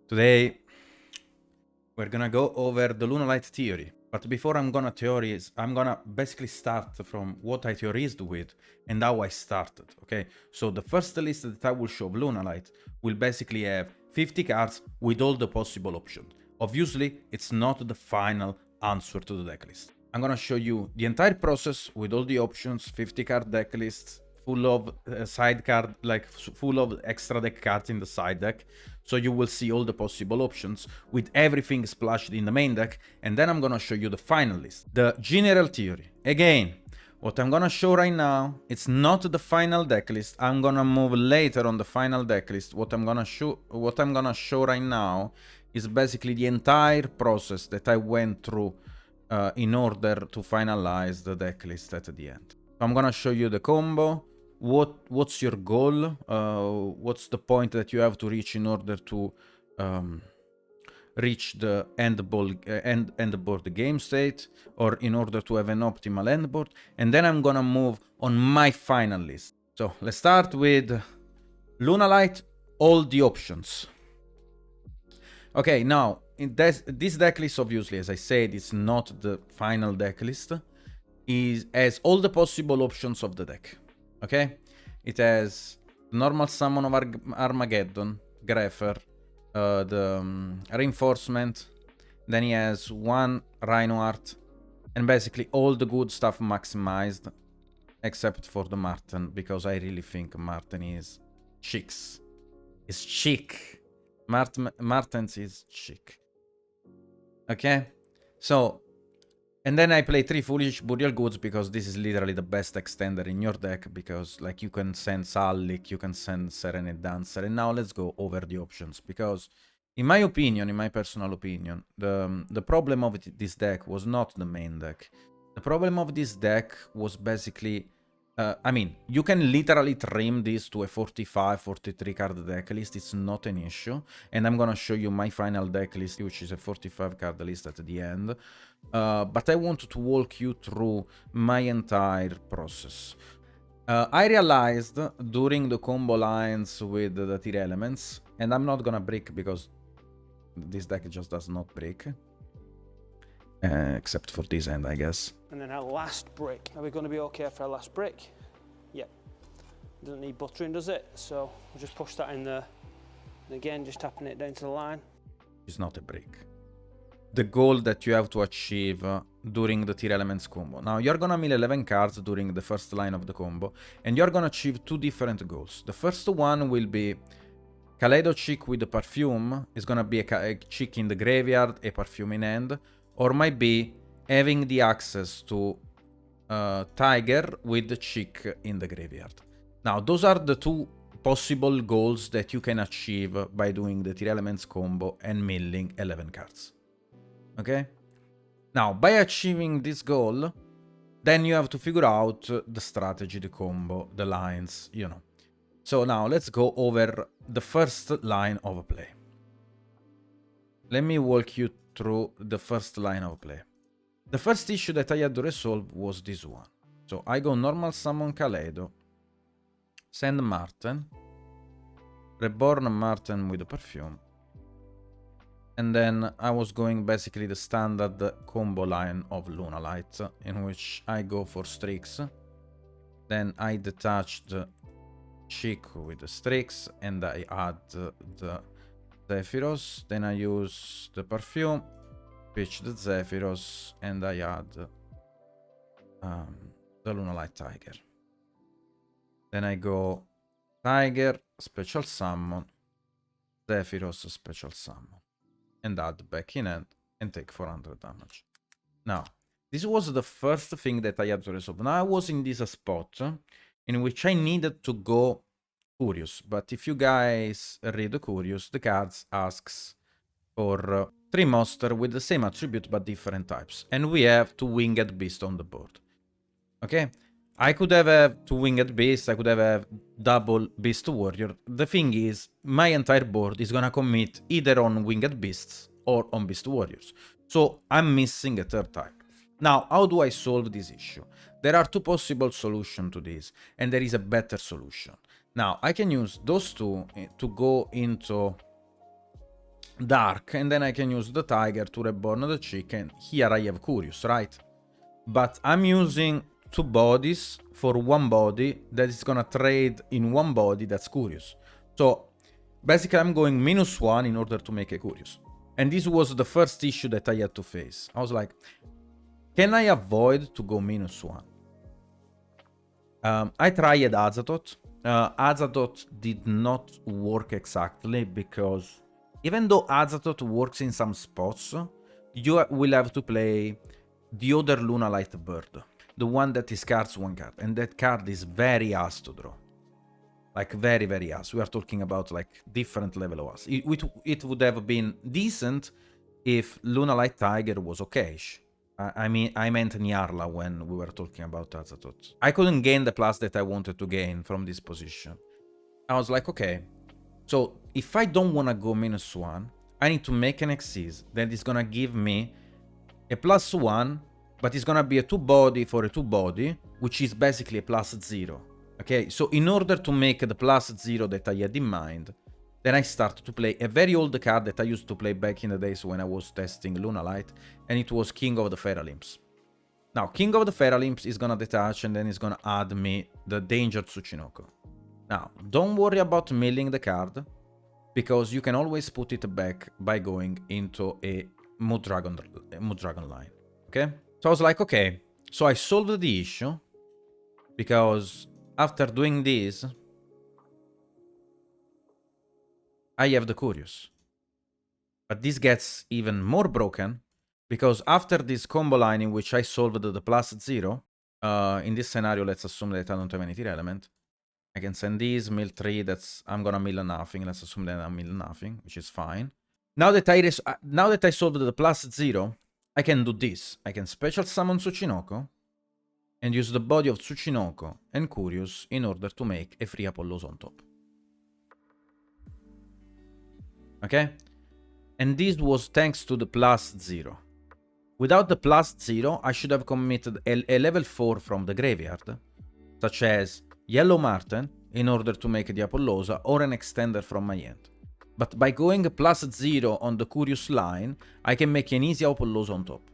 Today we're gonna go over the Lunalight theory. But before I'm gonna theorize, I'm gonna basically start from what I theorized with and how I started, okay? So the first list that I will show of Lunalight will basically have 50 cards with all the possible options. Obviously, it's not the final answer to the deck list. I'm gonna show you the entire process with all the options, 50 card deck lists, full of side card, like full of extra deck cards in the side deck. So you will see all the possible options with everything splashed in the main deck. And then I'm gonna show you the final list, the general theory. Again, what I'm gonna show right now, it's not the final deck list. I'm gonna move later on the final deck list. What I'm gonna show right now is basically the entire process that I went through in order to finalize the deck list at the end. So I'm gonna show you the combo. What's your goal? What's the point that you have to reach in order to reach the end board game state, or in order to have an optimal end board? And then I'm gonna move on my final list. So let's start with Lunalight, all the options. Okay, now in this deck list, obviously, as I said, it's not the final deck list. It has all the possible options of the deck. Okay, it has normal summon of Armageddon, Greffer, the reinforcement. Then he has one Rhino Art, and basically all the good stuff maximized, except for the Marten, because I really think Marten is chicks. It's chic. Martens is chic. Okay, so. And then I play 3 Foolish Burial Goods because this is literally the best extender in your deck, because like you can send Salik, you can send Serenade Dancer. And now let's go over the options, because in my opinion, in my personal opinion, the problem of this deck was not the main deck. The problem of this deck was basically, I mean, you can literally trim this to a 45, 43 card deck list. It's not an issue. And I'm gonna show you my final deck list, which is a 45 card list at the end. But I want to walk you through my entire process. I realized during the combo lines with the tearalaments, and I'm not gonna break because this deck just does not break. Except for this end, I guess. And then our last brick. Are we going to be okay for our last brick? Yep. Doesn't need buttering, does it? So we'll just push that in there. And again, just tapping it down to the line. It's not a break. The goal that you have to achieve during the tearalaments combo. Now, you're gonna mill 11 cards during the first line of the combo, and you're gonna achieve 2 different goals. The first one will be Kaleido Chick with the Perfume. It's gonna be a Chick in the graveyard, a Perfume in hand. Or might be having the access to Tiger with the Chick in the graveyard. Now, those are the 2 possible goals that you can achieve by doing the tearalaments combo and milling 11 cards. Okay? Now, by achieving this goal, then you have to figure out the strategy, the combo, the lines, you know. So now, let's go over the first line of play. Let me walk you through the first line of play. The first issue that I had to resolve was this one. So I go normal summon Kaleido, send Marten, reborn Marten with the Perfume, and then I was going basically the standard combo line of Lunalight, in which I go for Strix, then I detach the Chick with the Strix, and I add the Zephyros, then I use the Perfume, pitch the Zephyros, and I add the Lunalight Tiger. Then I go Tiger, special summon, Zephyros, special summon, and add back in hand and take 400 damage. Now, this was the first thing that I had to resolve. Now I was in this spot in which I needed to go Curious, but if you guys read Curious, the cards asks for 3 monsters with the same attribute but different types, and we have 2 winged beasts on the board. Okay, I could have 2 winged beasts, I could have double beast warrior. The thing is, my entire board is gonna commit either on winged beasts or on beast warriors, so I'm missing a 3rd type. Now, how do I solve this issue? There are 2 possible solutions to this, and there is a better solution. Now, I can use those 2 to go into dark, and then I can use the tiger to reborn the chick, and here I have curious, right? But I'm using 2 bodies for 1 body that is gonna trade in 1 body that's curious. So basically I'm going -1 in order to make a curious. And this was the first issue that I had to face. I was like, can I avoid to go -1? I tried Azathoth. Azathoth did not work exactly because even though Azathoth works in some spots, you will have to play the other Lunalight bird, the one that discards 1 card, and that card is very ass to draw. Like very, very ass. We are talking about like different level of ass. It would have been decent if Lunalight Tiger was okayish. I meant Nyarla when we were talking about Azathoth. I couldn't gain the plus that I wanted to gain from this position. I was like, okay, so if I don't want to go -1, I need to make an Xyz that is going to give me a +1, but it's going to be a 2 body for a 2 body, which is basically a +0. Okay, so in order to make the +0 that I had in mind, then I started to play a very old card that I used to play back in the days when I was testing Lunalight, and it was King of the Tearalaments. Now, King of the Tearalaments is gonna detach, and then it's gonna add me the Dangered Tsuchinoko. Now, don't worry about milling the card, because you can always put it back by going into a Mood Dragon line, okay? So I was like, okay, so I solved the issue, because after doing this, I have the curious. But this gets even more broken, because after this combo line in which I solved the +0, in this scenario, let's assume that I don't have any tearalement. I can send these, mill 3, I'm gonna mill nothing, let's assume that I mill nothing, which is fine. Now that I solved the +0, I can do this. I can special summon Tsuchinoko, and use the body of Tsuchinoko and Curious in order to make a free Apollos on top. Okay? And this was thanks to the +0. Without the +0, I should have committed a level 4 from the graveyard, such as Yellow Marten, in order to make the Apollosa, or an extender from my end. But by going +0 on the Curious line, I can make an easy Apollosa on top.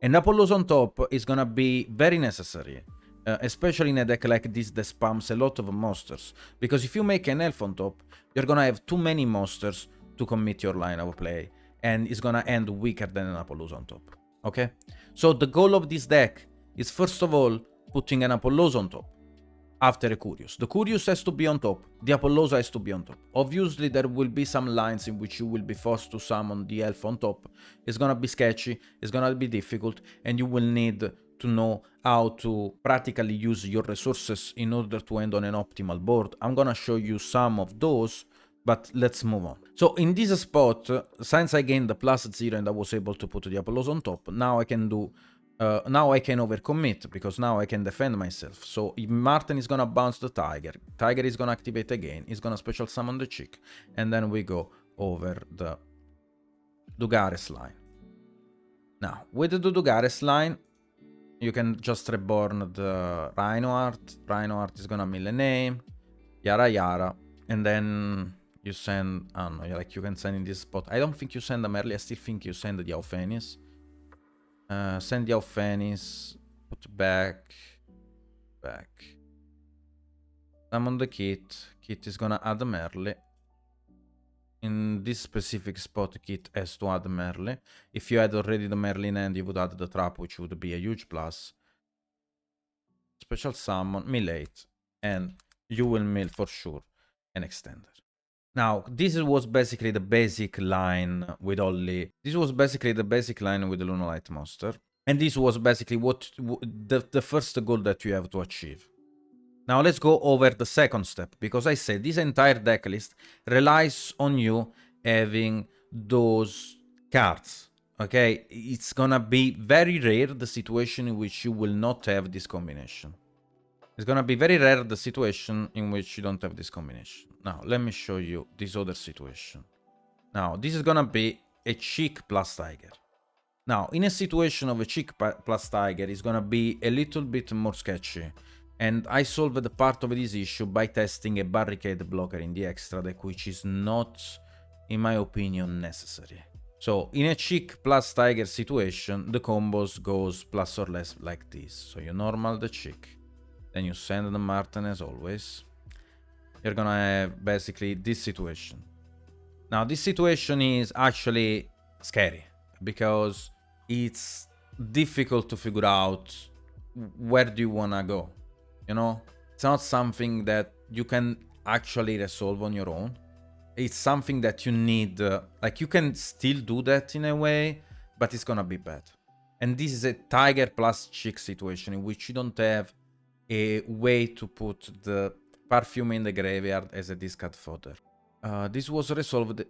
And Apollos on top is gonna be very necessary, especially in a deck like this that spams a lot of monsters. Because if you make an elf on top, you're gonna have too many monsters to commit your line of play, and it's gonna end weaker than an Apollos on top. Okay? So the goal of this deck is first of all putting an Apollos on top after a Curious. The Curious has to be on top, the Apollosa has to be on top. Obviously there will be some lines in which you will be forced to summon the elf on top. It's gonna be sketchy, it's gonna be difficult, and you will need to know how to practically use your resources in order to end on an optimal board. I'm gonna show you some of those, but let's move on. So in this spot, since I gained the +0 and I was able to put the Apollos on top, now I can do now I can overcommit, because now I can defend myself. So if Marten is gonna bounce the Tiger, Tiger is gonna activate again, he's gonna special summon the chick, and then we go over the Dugares line. Now, with the Dugares line, you can just reborn the Rhinoheart. Rhinoheart is gonna mill a name, yara yara, and then you send, I don't know, like you can send in this spot. I don't think you send them early, I still think you send the Auphenis. Send the Auphenis, put back. Summon the Kit. Kit is gonna add them early. In this specific spot, Kit has to add them early. If you had already the Merlin in hand, you would add the Trap, which would be a huge plus. Special summon, mill 8, and you will mill for sure an extender. Now, this was basically the basic line with only... This was basically the basic line with the Lunalight monster. And this was basically what the first goal that you have to achieve. Now, let's go over the second step. Because I said this entire deck list relies on you having those cards. Okay? It's gonna be very rare the situation in which you will not have this combination. It's gonna be very rare the situation in which you don't have this combination. Now, let me show you this other situation. Now, this is gonna be a Chick plus Tiger. Now, in a situation of a Chick plus Tiger, it's gonna be a little bit more sketchy. And I solved the part of this issue by testing a barricade blocker in the extra deck, which is not in my opinion, necessary. So in a chick plus tiger situation, the combos goes plus or less like this. So you normal the chick, then you send the Marten as always. You're gonna have basically this situation. Now this situation is actually scary because it's difficult to figure out where do you wanna go. You know, it's not something that you can actually resolve on your own. It's something that you need, like you can still do that in a way, but it's gonna be bad. And this is a tiger plus chick situation in which you don't have a way to put the perfume in the graveyard as a discard fodder. This was resolved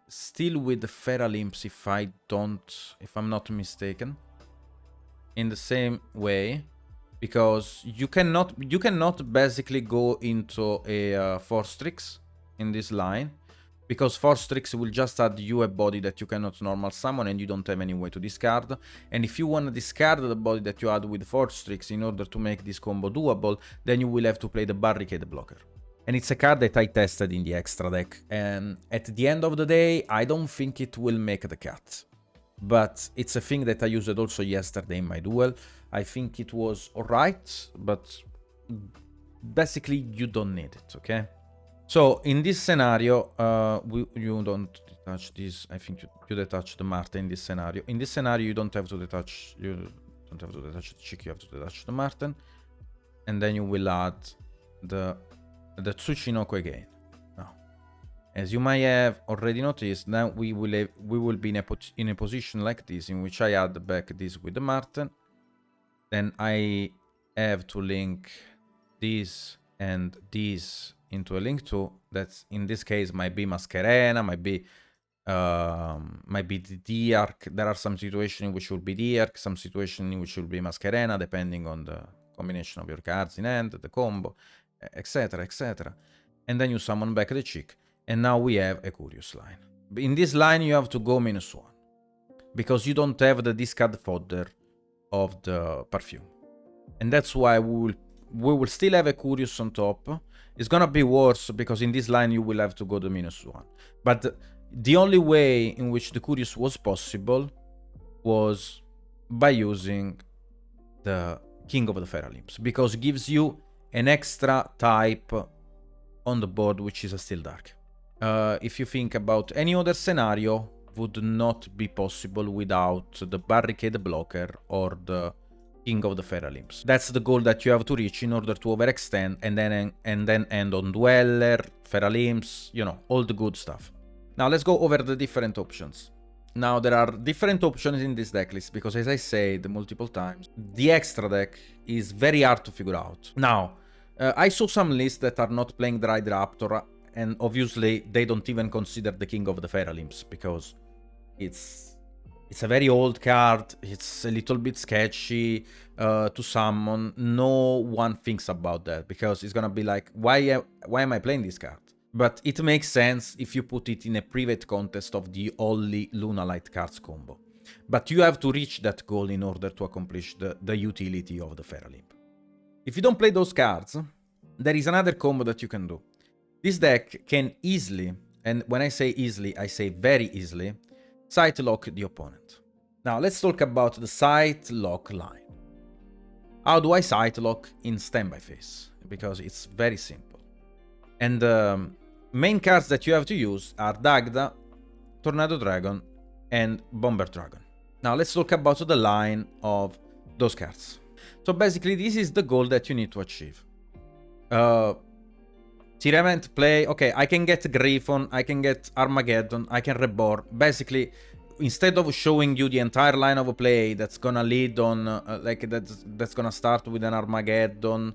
still with the feral imps, if I'm not mistaken, in the same way, because you cannot basically go into a Force Tricks in this line, because Force Tricks will just add you a body that you cannot normal summon and you don't have any way to discard. And if you want to discard the body that you add with Force Tricks in order to make this combo doable, then you will have to play the Barricade Blocker. And it's a card that I tested in the extra deck, and at the end of the day, I don't think it will make the cut. But it's a thing that I used also yesterday in my duel. I think it was alright, but basically you don't need it, okay? So in this scenario, you don't detach this. I think you detach the Marten in this scenario. In this scenario, you don't have to detach. You don't have to detach the chick. You have to detach the Marten, and then you will add the Tsuchinoko again. Now, as you might have already noticed, now we will be in a position like this in which I add back this with the Marten. Then I have to link this and this into a link to that. In this case, might be Mascherena, might be the D-Arc. There are some situations in which will be D-Arc, some situations in which will be Mascherena, depending on the combination of your cards in hand, the combo, etc, etc. And then you summon back the chick, and now we have a Curious line. In this line, you have to go -1 because you don't have the discard fodder of the perfume, and that's why we will still have a Curious on top. It's gonna be worse because in this line you will have to go to -1. But the only way in which the Curious was possible was by using the King of the Feral Imps, because it gives you an extra type on the board, which is a Still Dark. If you think about any other scenario, would not be possible without the Barricade Blocker or the King of the Feral Imps. That's the goal that you have to reach in order to overextend and then end on Dweller, Feral Imps, you know, all the good stuff. Now let's go over the different options. Now there are different options in this deck list because, as I said multiple times, the extra deck is very hard to figure out. Now, I saw some lists that are not playing the Ride Raptor, and obviously they don't even consider the King of the Feral Imps because it's a very old card, it's a little bit sketchy to summon. No one thinks about that because it's gonna be like, why am I playing this card? But it makes sense if you put it in a private contest of the only Lunalight cards combo. But you have to reach that goal in order to accomplish the utility of the Feral Imp. If you don't play those cards, there is another combo that you can do. This deck can easily, and when I say easily, I say very easily, scythe lock the opponent. Now let's talk about the scythe lock line. How do I scythe lock in standby phase? Because it's very simple. And the main cards that you have to use are Dagda, Tornado Dragon, and Bomber Dragon. Now let's talk about the line of those cards. So basically this is the goal that you need to achieve. Tearament play, okay, I can get Griffon, I can get Armageddon, I can Reborn. Basically, instead of showing you the entire line of play that's gonna lead on, that's gonna start with an Armageddon,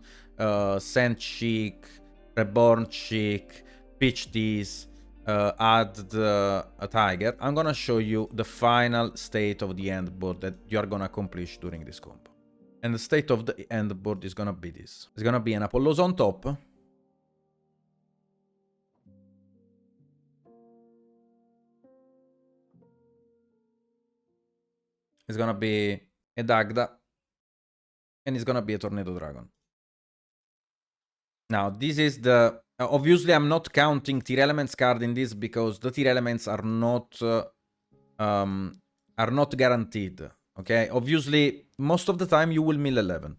Sand Chick, Reborn Chick, pitch these, add a Tiger, I'm gonna show you the final state of the end board that you are gonna accomplish during this combo. And the state of the end board is gonna be this. It's gonna be an Apollos on top. It's gonna be a Dagda. And it's gonna be a Tornado Dragon. Now, this is the Obviously, I'm not counting tearalaments card in this because the tearalaments are not guaranteed. Okay, obviously, most of the time you will mill 11.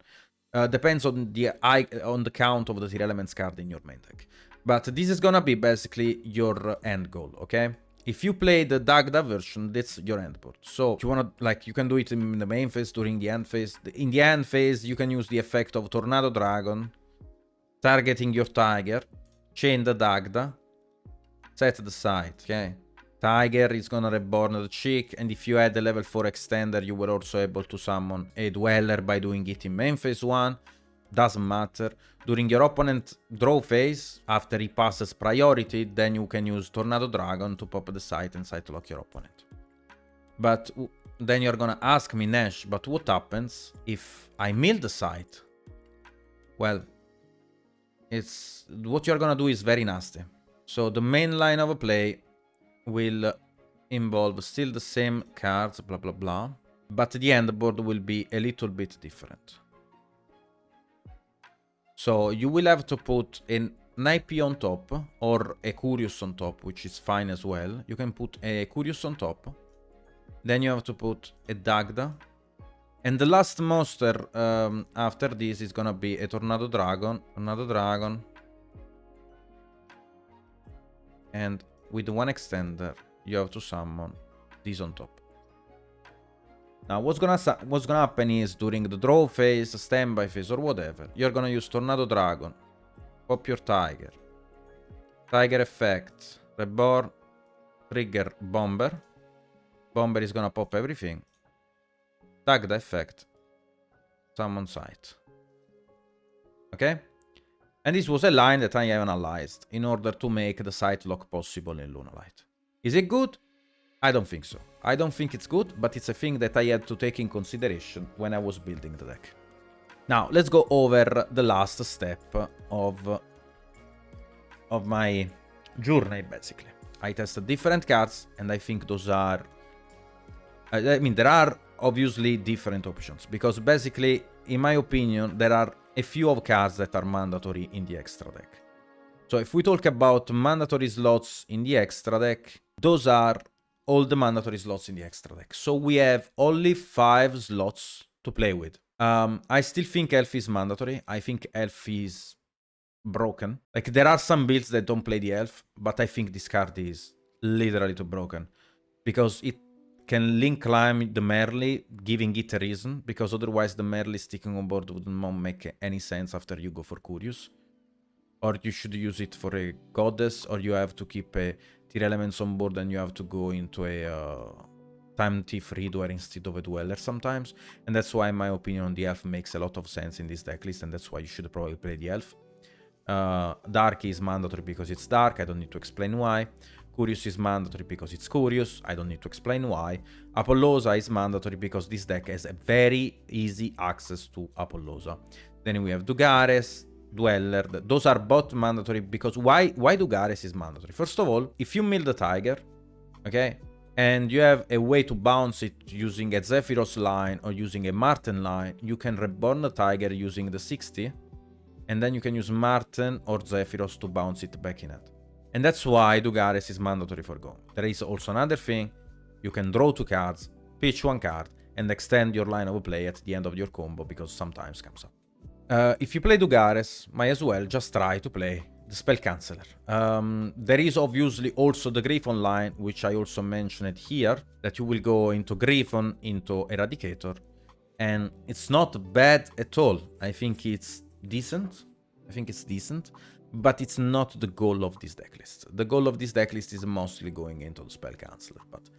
Depends on the count of the tearalaments card in your main deck. But this is gonna be basically your end goal. Okay. If you play the Dagda version, that's your end board. So if you wanna, like, you can do it in the main phase, during the end phase. In the end phase, you can use the effect of Tornado Dragon, targeting your Tiger, chain the Dagda, set the scythe, okay? Tiger is gonna reborn the chick, and if you add the level 4 extender, you were also able to summon a Dweller by doing it in main phase 1. Doesn't matter. During your opponent draw phase, after he passes priority, then you can use Tornado Dragon to pop the scythe and scythe lock your opponent. But then you're gonna ask me, Nash, but what happens if I mill the scythe? Well, what you're gonna do is very nasty. So the main line of play will involve still the same cards, blah blah blah, but the end board will be a little bit different. So you will have to put an IP on top or a Curious on top, which is fine as well. You can put a Curious on top. Then you have to put a Dagda. And the last monster after this is gonna be a Tornado Dragon. And with one extender, you have to summon this on top. Now, what's gonna happen is during the draw phase, standby phase, or whatever, you're gonna use Tornado Dragon, pop your Tiger, Tiger effect, reborn, trigger Bomber. Bomber is gonna pop everything. Tag the effect, summon scythe. Okay? And this was a line that I analyzed in order to make the scythe lock possible in Lunalight. Is it good? I don't think so. I don't think it's good, but it's a thing that I had to take in consideration when I was building the deck. Now, let's go over the last step of my journey, basically. I tested different cards, and I think those are... I mean, there are obviously different options, because basically, in my opinion, there are a few of cards that are mandatory in the extra deck. So if we talk about mandatory slots in the extra deck, those are all the mandatory slots in the extra deck. So we have only 5 slots to play with. I still think Elf is mandatory. I think Elf is broken. Like, there are some builds that don't play the Elf, but I think this card is literally too broken. Because it can link climb the Merly, giving it a reason, because otherwise the Merly sticking on board would not make any sense after you go for Curious. Or you should use it for a Goddess, or you have to keep a tearalaments on board and you have to go into a time thief Redoer instead of a Dweller sometimes. And that's why, in my opinion, the Elf makes a lot of sense in this deck list, and that's why you should probably play the Elf. Dark is mandatory because it's Dark, I don't need to explain why. Curious is mandatory because it's Curious, I don't need to explain why. Apollosa is mandatory because this deck has a very easy access to Apollosa. Then we have Dugares, Dweller. Those are both mandatory because why Dugares is mandatory? First of all, if you mill the Tiger, okay, and you have a way to bounce it using a Zephyros line or using a Marten line, you can reborn the Tiger using the 60, and then you can use Marten or Zephyros to bounce it back in it. And that's why Dugares is mandatory for Go. There is also another thing. You can draw 2 cards, pitch 1 card, and extend your line of play at the end of your combo, because sometimes comes up. If you play Dugares, might as well just try to play the Spell Canceller. There is obviously also the Griffon line, which I also mentioned here, that you will go into Griffon, into Eradicator, and it's not bad at all. I think it's decent. But it's not the goal of this deck list. The goal of this deck list is mostly going into the Spell Canceller, but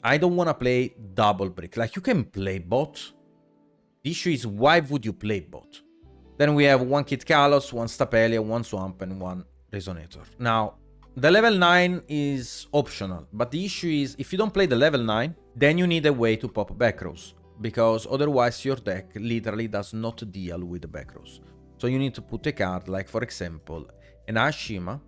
I don't want to play double brick. Like, you can play bot. The issue is, why would you play bot? Then we have 1 Kit Kalos, 1 Stapelia, 1 Swamp, and 1 Resonator. Now, the level 9 is optional, but the issue is, if you don't play the level 9, then you need a way to pop back rows, because otherwise your deck literally does not deal with the back rows. So you need to put a card like, for example, an Ashima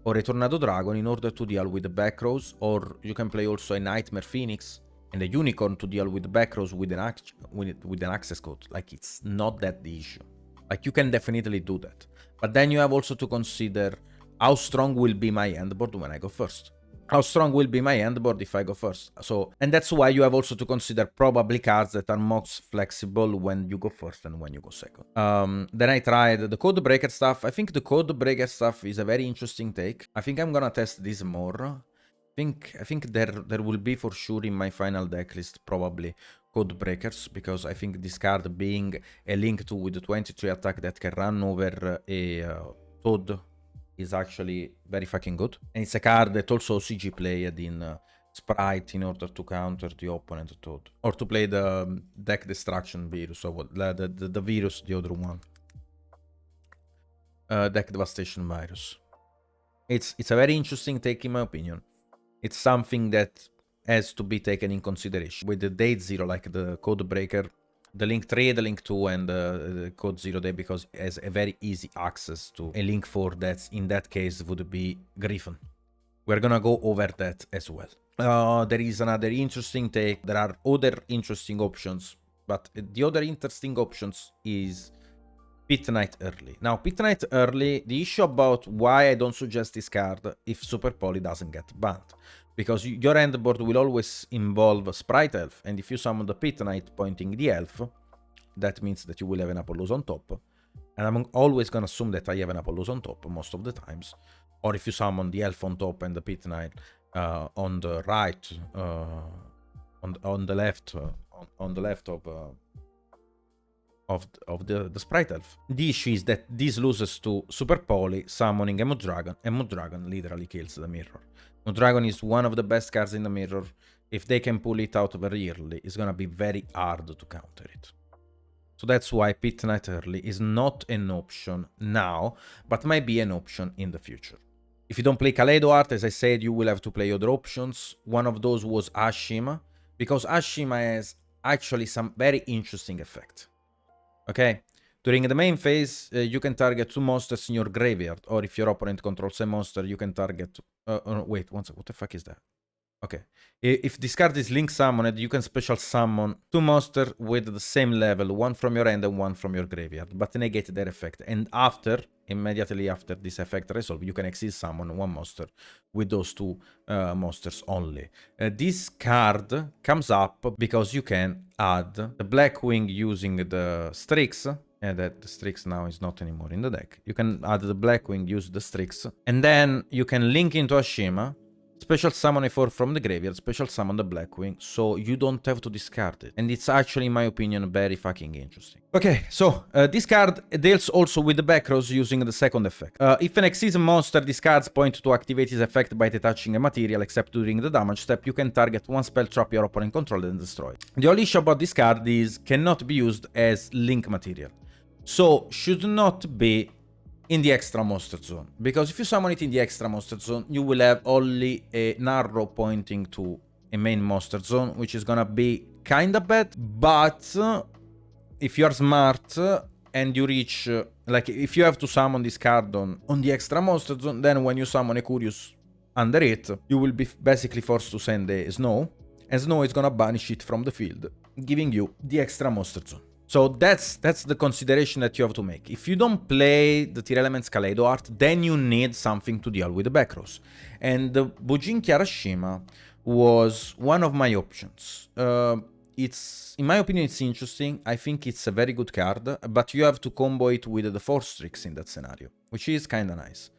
or a Tornado Dragon in order to deal with the back rows, or you can play also a Nightmare Phoenix and a Unicorn to deal with the back rows with an access code. Like, it's not that the issue. Like, you can definitely do that. But then you have also to consider how strong will be my endboard when I go first. How strong will be my endboard if I go first. So, and that's why you have also to consider probably cards that are most flexible when you go first and when you go second. Then I tried the code breaker stuff. I think the code breaker stuff is a very interesting take. I think I'm gonna test this more. I think there will be for sure in my final deck list probably code breakers, because I think this card being a link to with the 23 attack that can run over a Toad is actually very fucking good. And it's a card that also CG played in Sprite in order to counter the opponent Toad. Or to play the deck destruction virus, or what, the virus, the other one. Deck devastation virus. It's a very interesting take in my opinion. It's something that has to be taken in consideration. With the date 0, like the code breaker, the link 3, the link 2, and the code 0 day, because it has a very easy access to a link 4 that in that case would be Griffin. We're gonna go over that as well. There is another interesting take. There are other interesting options, but the other interesting options is Pit Knight early. Now, Pit Knight early, the issue about why I don't suggest this card if Super Poly doesn't get banned. Because your endboard will always involve Sprite Elf, and if you summon the Pit Knight pointing the Elf, that means that you will have an Apollos on top. And I'm always gonna assume that I have an Apollos on top most of the times. Or if you summon the Elf on top and the Pit Knight on the right, on the left of the Sprite Elf. The issue is that this loses to Super Poly summoning a Mood Dragon, and Mood Dragon literally kills the mirror. Mood Dragon is one of the best cards in the mirror. If they can pull it out very early, it's gonna be very hard to counter it. So that's why Pit Knight early is not an option now, but might be an option in the future. If you don't play Kaleido Art, as I said, you will have to play other options. One of those was Ashima, because Ashima has actually some very interesting effect. Okay, during the main phase, you can target 2 monsters in your graveyard, or if your opponent controls a monster, you can target... wait, one second, what the fuck is that? Okay, if this card is link summoned, you can special summon 2 monsters with the same level, one from your hand and one from your graveyard, but negate their effect. And after, immediately after this effect resolve, you can exit summon 1 monster with those 2 monsters only. This card comes up because you can add the Blackwing using the Strix, and that the Strix now is not anymore in the deck. You can add the Blackwing, use the Strix, and then you can link into Ashima, special summon a 4 from the graveyard, special summon the Blackwing, so you don't have to discard it. And it's actually, in my opinion, very fucking interesting. Okay, so this card deals also with the back rows using the second effect. If an Exceed monster discards point to activate his effect by detaching a material, except during the damage step, you can target 1 spell trap your opponent controlled and destroy. The only issue about this card is cannot be used as link material. So should not be in the extra monster zone, because if you summon it in the extra monster zone, you will have only an arrow pointing to a main monster zone, which is gonna be kinda bad. But if you are smart and you reach, like if you have to summon this card on the extra monster zone, then when you summon a Curious under it, you will be basically forced to send a Snow, and Snow is gonna banish it from the field, giving you the extra monster zone. So that's the consideration that you have to make. If you don't play the tearalaments Kaleido Art, then you need something to deal with the back rows. And the Bujinki Arashima was one of my options. It's, in my opinion, it's interesting. I think it's a very good card, but you have to combo it with the Force Tricks in that scenario, which is kind of nice.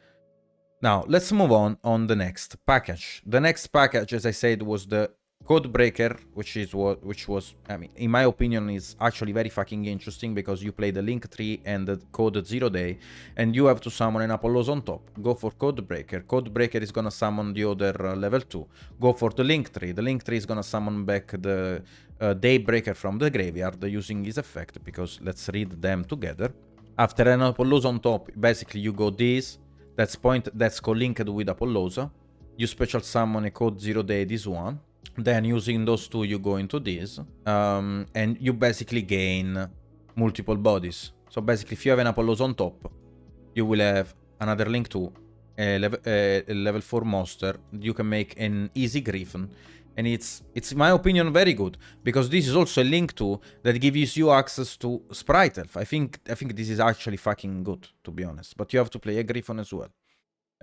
Now, let's move on the next package. The next package, as I said, was the Code Breaker, which was, I mean, in my opinion, is actually very fucking interesting, because you play the Link 3 and the Code 0 Day, and you have to summon an Apollos on top. Go for Code Breaker. Code Breaker is gonna summon the other level 2. Go for the Link 3. The Link 3 is gonna summon back the Daybreaker from the graveyard using his effect, because let's read them together. After an Apollos on top, basically you go this, that's co-linked with Apollosa. You special summon a Code 0 Day, this one. Then using those 2 you go into this, and you basically gain multiple bodies. So basically if you have an Apollos on top, you will have another Link 2, a level 4 monster. You can make an easy Griffin, And it's in my opinion very good, because this is also a link to that gives you access to Sprite Elf. I think this is actually fucking good, to be honest. But you have to play a Griffon as well.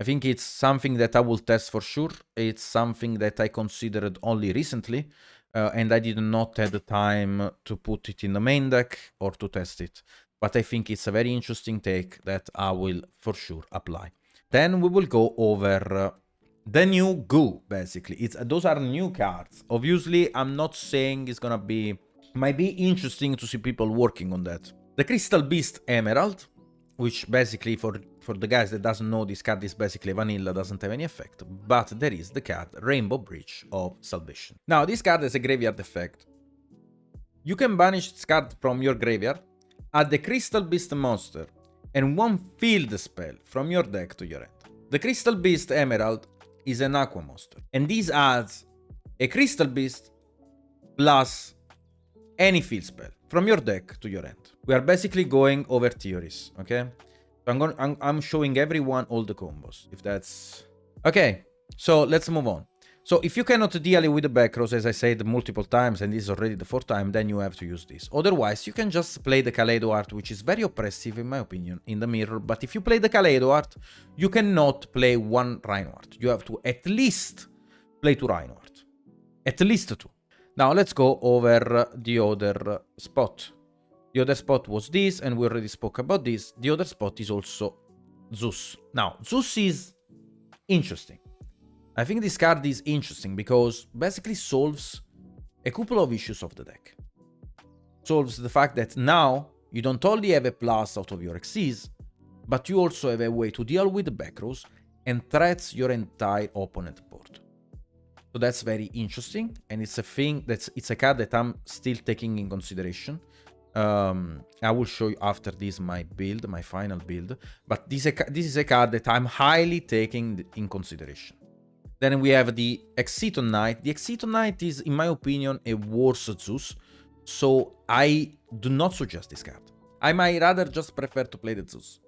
I think it's something that I will test for sure. It's something that I considered only recently, and I did not have the time to put it in the main deck or to test it. But I think it's a very interesting take that I will for sure apply. Then we will go over the new GUU, basically. Those are new cards. Obviously, I'm not saying it's gonna be... Might be interesting to see people working on that. The Crystal Beast Emerald, which basically, for the guys that doesn't know, this card is basically vanilla, doesn't have any effect. But there is the card Rainbow Bridge of Salvation. Now, this card has a graveyard effect. You can banish this card from your graveyard, add the Crystal Beast monster, and one field spell from your deck to your end. The Crystal Beast Emerald is an aqua monster, and this adds a Crystal Beast plus any field spell from your deck to your end. We are basically going over theories, okay? So I'm showing everyone all the combos, if that's... Okay, so let's move on. So if you cannot deal with the back rows, as I said multiple times, and this is already the 4th time, then you have to use this. Otherwise, you can just play the Kaleido art, which is very oppressive, in my opinion, in the mirror. But if you play the Kaleido art, you cannot play one Rhino art. You have to at least play 2 Rhino art. At least 2. Now, let's go over the other spot. The other spot was this, and we already spoke about this. The other spot is also Zeus. Now, Zeus is interesting. I think this card is interesting because basically solves a couple of issues of the deck. Solves the fact that now you don't only have a plus out of your Xyz, but you also have a way to deal with the back rows and threats your entire opponent board. So that's very interesting, and it's a card that I'm still taking in consideration. I will show you after this my build, my final build, but this is a card that I'm highly taking in consideration. Then we have the Exciton Knight. The Exciton Knight is, in my opinion, a worse Zeus, so I do not suggest this card. I might rather just prefer to play the Zeus.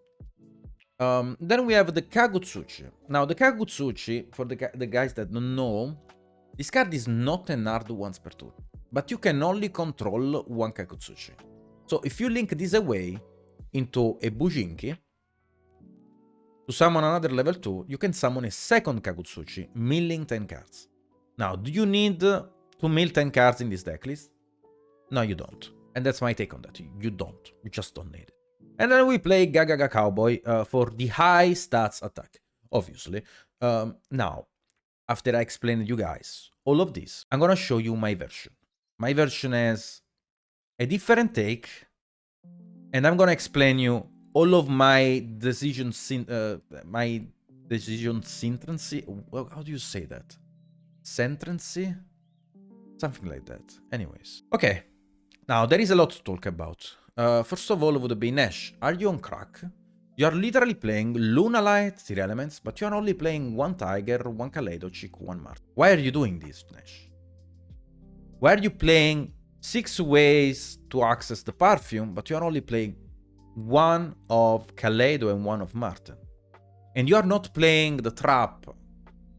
Then we have the Kagutsuchi. Now, the Kagutsuchi, for the guys that don't know, this card is not an hard once per turn, but you can only control one Kagutsuchi. So if you link this away into a Bujinki, to summon another level 2, you can summon a second Kagutsuchi, milling 10 cards. Now, do you need to mill 10 cards in this deck list? No, you don't. And that's my take on that. You don't. You just don't need it. And then we play Gagaga Cowboy for the high stats attack, obviously. Now, after I explained you guys all of this, I'm gonna show you my version. My version has a different take, and I'm gonna explain you all of my decision sentrency. How do you say that? Sentrency? Something like that. Anyways. Okay. Now, there is a lot to talk about. First of all, would be Nash. Are you on crack? You are literally playing Lunalight, tearalaments, but you are only playing 1 Tiger, 1 Kaleido, Chick, 1 Mart. Why are you doing this, Nash? Why are you playing 6 ways to access the perfume, but you are only playing 1 of Kaleido and 1 of Martin? And you are not playing the trap,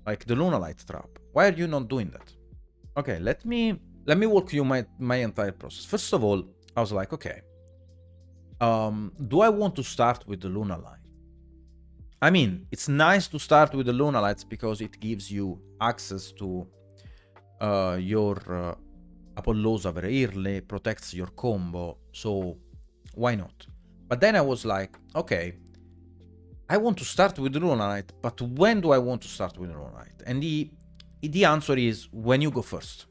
like the Lunalight trap. Why are you not doing that? Okay, let me walk you my entire process. First of all, I was like, okay, do I want to start with the Lunalight? I mean, it's nice to start with the Lunalights because it gives you access to your Apollosa very early, protects your combo, so why not? But then I was like, okay, I want to start with the Lunalight, but when do I want to start with the Lunalight? And the answer is when you go first.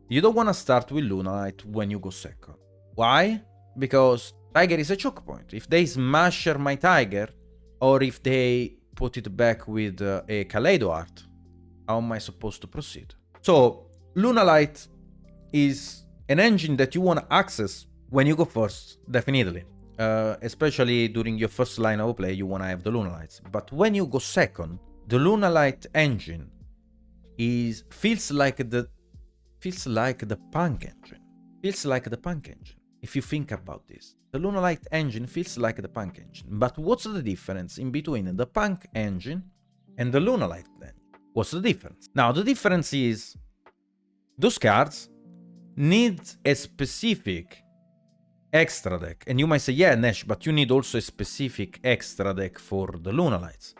You don't want to start with Lunalight when you go second. Why? Because Tiger is a choke point. If they smasher my Tiger, or if they put it back with a Kaleido art, how am I supposed to proceed? So, Lunalight is an engine that you want to access when you go first, definitely. Especially during your first line of play, you want to have the Lunalights. But when you go second, the Lunalight engine feels like the punk engine. Feels like the punk engine. If you think about this, the Lunalight engine feels like the punk engine. But what's the difference in between the punk engine and the Lunalight engine? What's the difference? Now, the difference is those cards need a specific extra deck. And you might say, yeah, Nash, but you need also a specific extra deck for the Lunalights.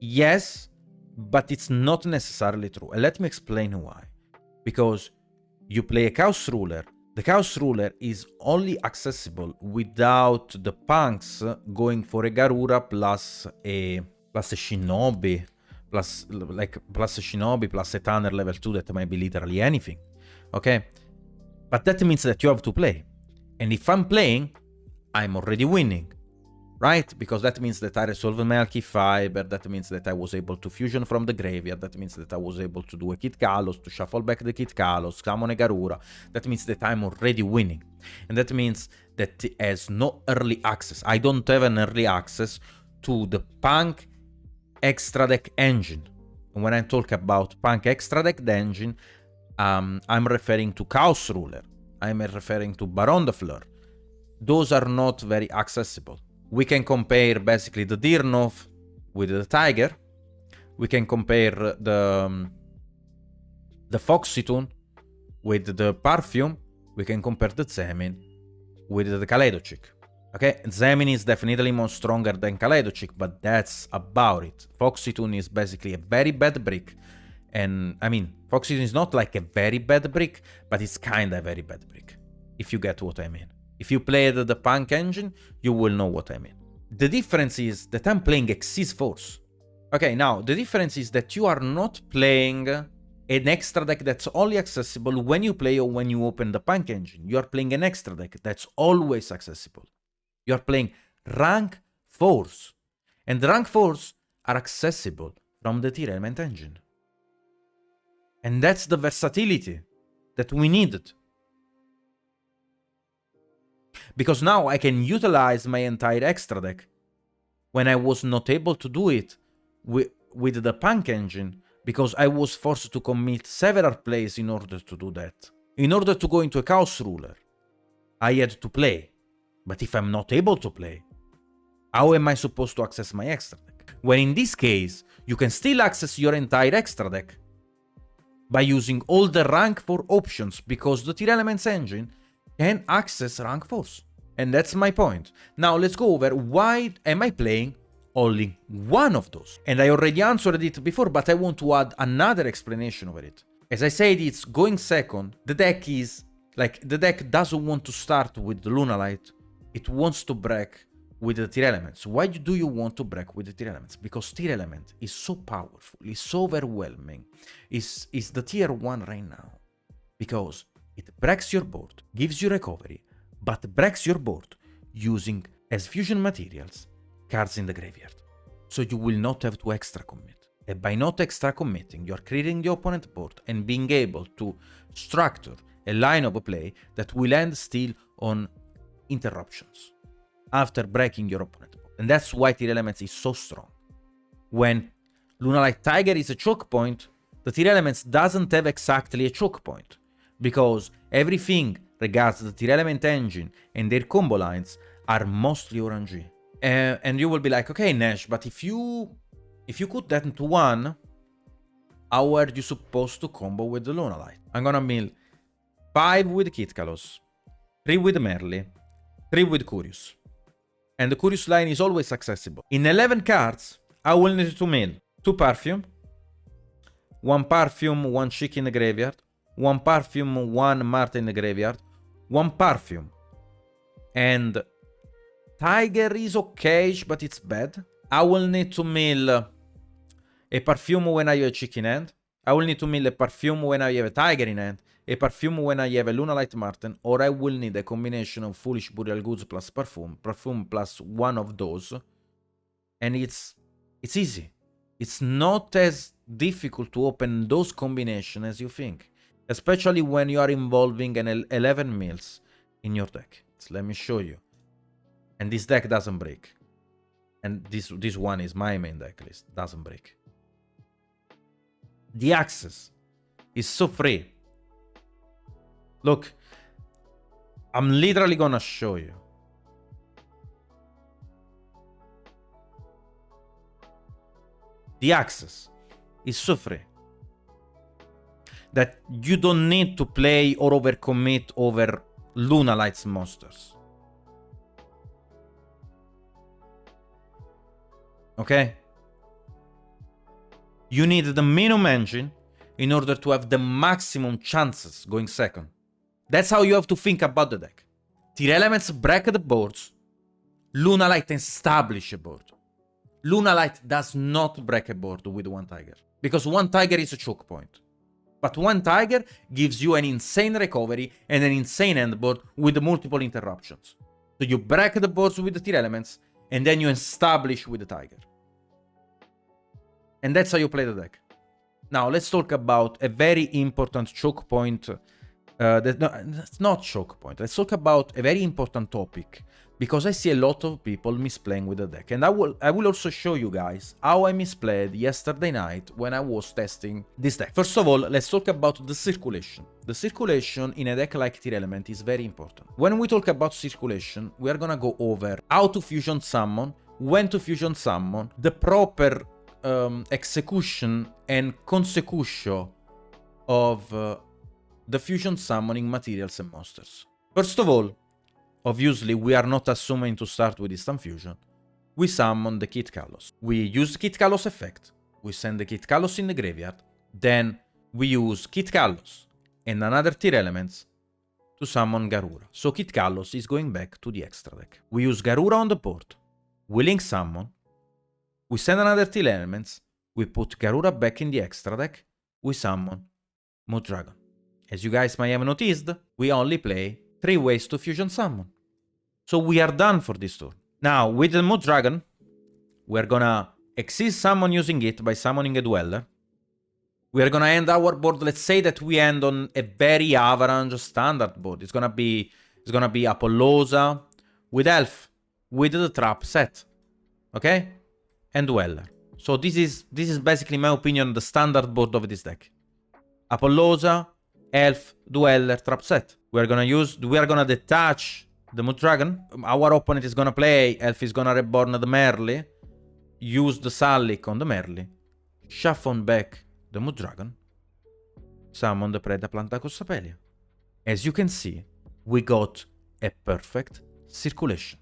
Yes, but it's not necessarily true. And let me explain why. Because you play a Chaos Ruler. The Chaos Ruler is only accessible without the punks going for a Garura plus a Shinobi, plus a Shinobi plus a Tanner level 2 that might be literally anything. Okay? But that means that you have to play. And if I'm playing, I'm already winning. Right? Because that means that I resolved my Alky Fiber, that means that I was able to fusion from the graveyard, that means that I was able to do a Kit Kalos, to shuffle back the Kit Kalos, summon a Garura. That means that I'm already winning. And that means that it has no early access. I don't have an early access to the Punk Extra Deck engine. And when I talk about Punk Extra Deck engine, I'm referring to Chaos Ruler. I'm referring to Baron de Fleur. Those are not very accessible. We can compare basically the Dirnov with the Tiger. We can compare the Foxytune with the Perfume. We can compare the Zemin with the Kaleidochick. Okay, Zemin is definitely more stronger than Kaleidochick, but that's about it. Foxytune is basically a very bad brick. And I mean, Foxytune is not like a very bad brick, but it's kind of a very bad brick, if you get what I mean. If you played the Punk engine, you will know what I mean. The difference is that I'm playing Exceed Force. Okay, now, the difference is that you are not playing an extra deck that's only accessible when you play or when you open the Punk engine. You are playing an extra deck that's always accessible. You are playing rank 4s. And the rank 4s are accessible from the Tier Element engine. And that's the versatility that we needed. Because now I can utilize my entire extra deck when I was not able to do it with the Punk engine, because I was forced to commit several plays in order to do that. In order to go into a Chaos Ruler, I had to play. But if I'm not able to play, how am I supposed to access my extra deck? When in this case, you can still access your entire extra deck by using all the rank 4 options, because the tearalaments engine can access rank 4s. And that's my point. Now let's go over why am I playing only one of those. And I already answered it before, but I want to add another explanation over it. As I said, it's going second. The deck is like, the deck doesn't want to start with the Lunalight. It wants to break with the Tier Elements. Why do you want to break with the Tier Elements? Because Tier Element is so powerful, it's so overwhelming. It's the Tier 1 right now. Because it breaks your board, gives you recovery, but breaks your board using as fusion materials cards in the graveyard. So you will not have to extra commit. And by not extra committing, you are creating the opponent board and being able to structure a line of play that will end still on interruptions after breaking your opponent board. And that's why Tier Elements is so strong. When Lunalight Tiger is a choke point, the Tier Elements doesn't have exactly a choke point, because everything regards the Tier Element engine and their combo lines are mostly RNG. And you will be like, okay, Nash, but if you put that into one, how are you supposed to combo with the Lunalight? I'm gonna mill 5 with Kit Kalos, 3 with Merly, 3 with Curious. And the Curious line is always accessible. In 11 cards, I will need to mill 2 Perfume, 1 Perfume, 1 Chick in the graveyard, 1 Perfume, 1 Marta in the graveyard, 1 Perfume. And Tiger is okay, but it's bad. I will need to mill a Perfume when I have a Chick in hand. I will need to mill a Perfume when I have a Tiger in hand, a Perfume when I have a Lunalight Marten, or I will need a combination of Foolish Burial Goods plus Perfume plus one of those. And it's easy. It's not as difficult to open those combinations as you think, especially when you are involving an 11 mills in your deck. So let me show you. And this deck doesn't break. And this one is my main deck list. Doesn't break. The access is so free. Look, I'm literally gonna show you. The access is so free. that you don't need to play or overcommit over Lunalight's monsters. Okay? You need the minimum engine in order to have the maximum chances going second. That's how you have to think about the deck. Tearalaments break the boards. Lunalight establish a board. Lunalight does not break a board with one tiger, because one tiger is a choke point. But one tiger gives you an insane recovery and an insane end board with multiple interruptions. So you break the boards with the tearalaments, and then you establish with the tiger. And that's how you play the deck. Now let's talk about a very important choke point. That's not choke point. Let's talk about a very important topic, because I see a lot of people misplaying with the deck. And I will also show you guys how I misplayed yesterday night when I was testing this deck. First of all, let's talk about the circulation. The circulation in a deck like Tearalement is very important. When we talk about circulation, we are gonna go over how to fusion summon, when to fusion summon, the proper execution and consecution of the fusion summoning materials and monsters. First of all, obviously, we are not assuming to start with instant fusion. We summon the Kit Kalos. We use Kit Kalos effect. We send the Kit Kalos in the graveyard. Then we use Kit Kalos and another Tearalaments to summon Garura. So Kit Kalos is going back to the extra deck. We use Garura on the board. We link summon. We send another Tearalaments. We put Garura back in the extra deck. We summon Mood Dragon. As you guys might have noticed, we only play 3 ways to fusion summon. So we are done for this turn. Now, with the Mood Dragon, we're gonna exceed summon using it by summoning a Dweller. We're gonna end our board, let's say that we end on a very average standard board. It's gonna be Apollosa with Elf, with the trap set. Okay? And Dweller. So this is basically, in my opinion, the standard board of this deck. Apollosa, Elf, Dweller, trap set. We are gonna detach the Mood Dragon. Our opponent is gonna play, Elf is gonna reborn the Merly, use the Sullic on the Merly, shuffle back the Mood Dragon, summon the Preda Plantacosapelia. As you can see, we got a perfect circulation.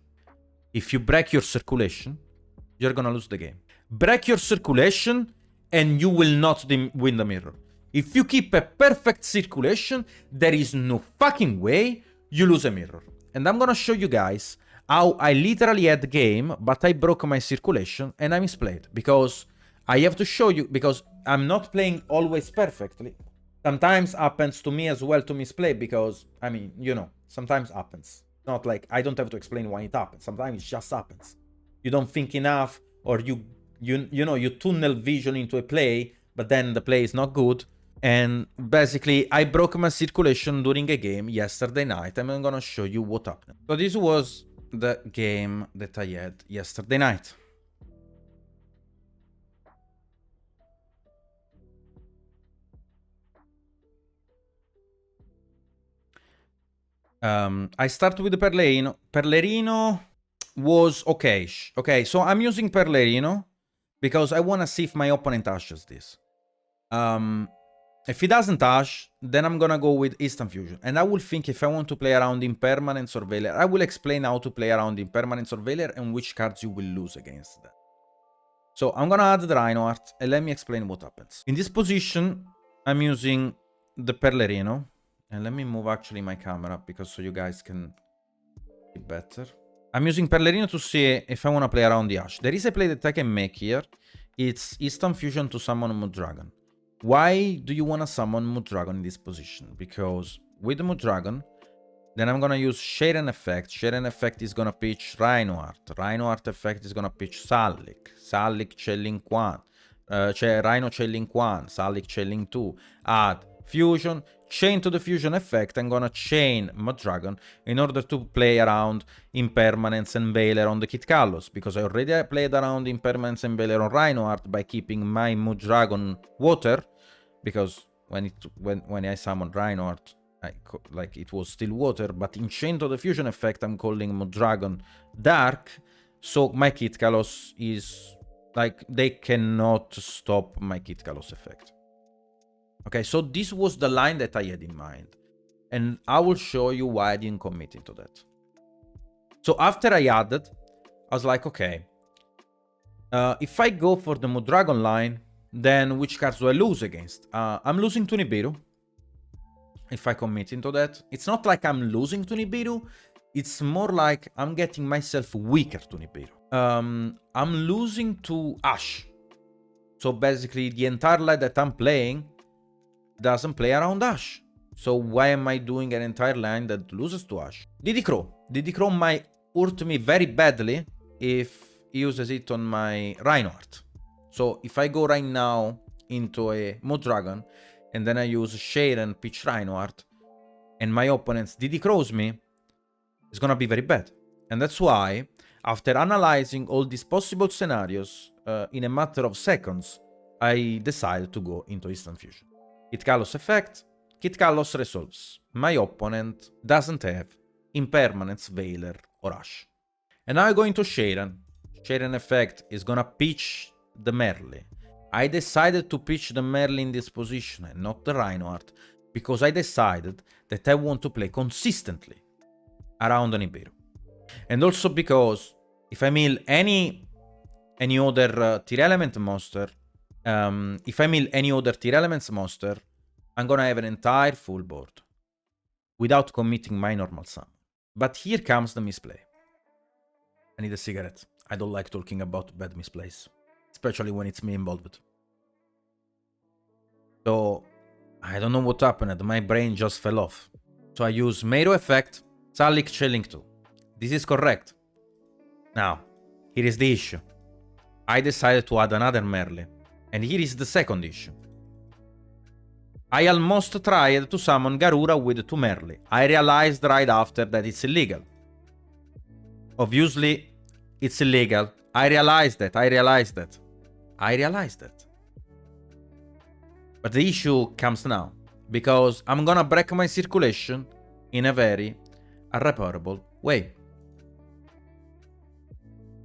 If you break your circulation, you're gonna lose the game. Break your circulation and you will not win the mirror. If you keep a perfect circulation, there is no fucking way you lose a mirror. And I'm gonna show you guys how I literally had game, but I broke my circulation and I misplayed. Because I have to show you, because I'm not playing always perfectly. Sometimes happens to me as well to misplay, because, I mean, you know, sometimes happens. Not like, I don't have to explain why it happens. Sometimes it just happens. You don't think enough, or you tunnel vision into a play, but then the play is not good. And basically, I broke my circulation during a game yesterday night, and I'm gonna show you what happened. So this was the game that I had yesterday night. I started with the Perlerino. Perlerino was okay-ish. Okay, so I'm using Perlerino because I want to see if my opponent ashes this. If he doesn't ash, then I'm gonna go with Instant Fusion. And I will think if I want to play around Impermanent Surveiller. I will explain how to play around Impermanent Surveiller and which cards you will lose against that. So I'm gonna add the Rhinoheart and let me explain what happens. In this position, I'm using the Perlerino. And let me move actually my camera because so you guys can see better. I'm using Perlerino to see if I want to play around the Ash. There is a play that I can make here. It's Instant Fusion to summon Mood Dragon. Why do you want to summon Mood Dragon in this position? Because with the Mood Dragon, then I'm going to use Sharen Effect. Sharen Effect is going to pitch Rhinoheart. Rhinoheart Effect is going to pitch Sullic. Sullic Chelling 1. Rhino Chelling 1. Sullic Chelling 2. Add Fusion. Chain to the Fusion Effect. I'm going to chain Mood Dragon in order to play around Impermanence and Veiler on the Kit Kalos. Because I already played around Impermanence and Veiler on Rhinoheart by keeping my Mood Dragon water. Because when I summoned Rhinoheart, like it was still water. But in chain to the Fusion Effect, I'm calling Mood Dragon dark. So my Kit Kalos is like, they cannot stop my Kit Kalos effect. Okay, so this was the line that I had in mind. And I will show you why I didn't commit into that. So after I added, I was like, okay, if I go for the Mudragon line, then which cards do I lose against? I'm losing to Nibiru. If I commit into that, it's not like I'm losing to Nibiru. It's more like I'm getting myself weaker to Nibiru. I'm losing to Ash. So basically, the entire line that I'm playing doesn't play around Ash. So why am I doing an entire line that loses to Ash? DD Crow. DD Crow might hurt me very badly if he uses it on my Reinhardt. So if I go right now into a Mudragon, and then I use Sharon, pitch Reinhardt, and my opponents DD Crows me, it's gonna be very bad. And that's why, after analyzing all these possible scenarios in a matter of seconds, I decided to go into Instant Fusion. Kit Kalos effect. Kit Kalos resolves. My opponent doesn't have Impermanence, Veiler, or Ash. And now I go into Sharon. Sharon effect is gonna pitch the Merle. I decided to pitch the Merle in this position and not the Reinhardt because I decided that I want to play consistently around an Nibiru. And also because if I mill any other tier element monster, if I mill any other tier elements monster, I'm gonna have an entire full board without committing my normal summon. But here comes the misplay. I need a cigarette. I don't like talking about bad misplays, especially when it's me involved. So I don't know what happened. My brain just fell off. So I use Mero effect, Salik Chilling 2. This is correct. Now, here is the issue. I decided to add another Merle. And here is the second issue. I almost tried to summon Garura with 2 Merle. I realized right after that it's illegal. Obviously, it's illegal. I realized that. But the issue comes now. Because I'm gonna break my circulation in a very irreparable way.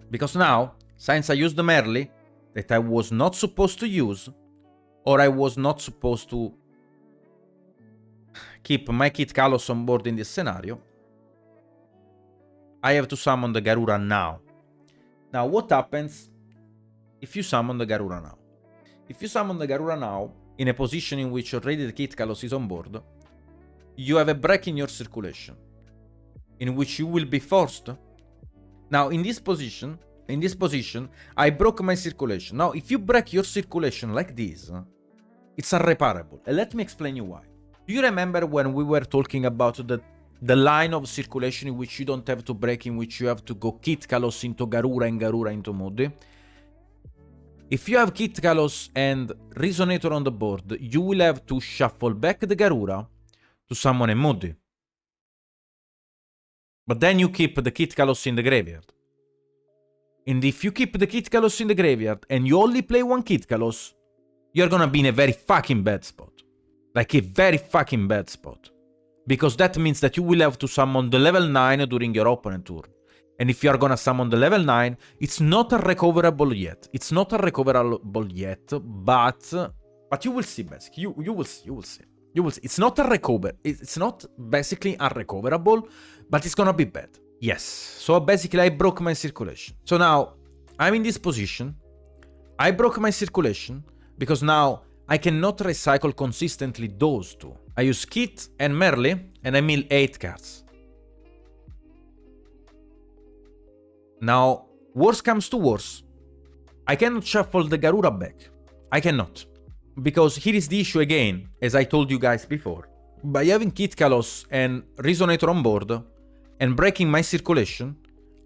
Because now, since I used the Merle that I was not supposed to use, or I was not supposed to keep my Kit Kalos on board in this scenario, I have to summon the Garura now. Now, what happens if you summon the Garura now? If you summon the Garura now, in a position in which already the Kit Kalos is on board, you have a break in your circulation, in which you will be forced. Now, in this position, I broke my circulation. Now, if you break your circulation like this, it's irreparable. And let me explain you why. Do you remember when we were talking about the line of circulation in which you don't have to break, in which you have to go Kit Kalos into Garura and Garura into Moody? If you have Kit Kalos and Resonator on the board, you will have to shuffle back the Garura to summon a Moody. But then you keep the Kit Kalos in the graveyard. And if you keep the Kit Kalos in the graveyard and you only play 1 Kit Kalos, you're gonna be in a very fucking bad spot. Like a very fucking bad spot. Because that means that you will have to summon the level 9 during your opponent turn. And if you are gonna summon the level 9, it's not recoverable yet. But you will see, basically. You will see. It's not it's not basically unrecoverable, but it's gonna be bad. Yes. So basically I broke my circulation. So now I'm in this position. I broke my circulation because now I cannot recycle consistently those 2. I use Kit and Merle and I mill 8 cards. Now, worse comes to worse. I cannot shuffle the Garura back. I cannot. Because here is the issue again, as I told you guys before. By having Kit Kalos and Resonator on board and breaking my circulation,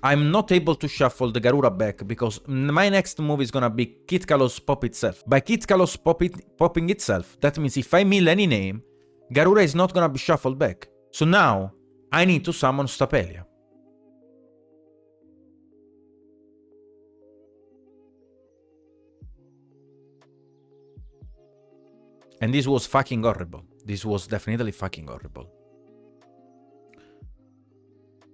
I'm not able to shuffle the Garura back because my next move is gonna be Kit Kalos pop itself. By Kit Kalos popping itself, that means if I mill any name, Garura is not gonna be shuffled back. So now, I need to summon Stapelia. And this was fucking horrible. This was definitely fucking horrible.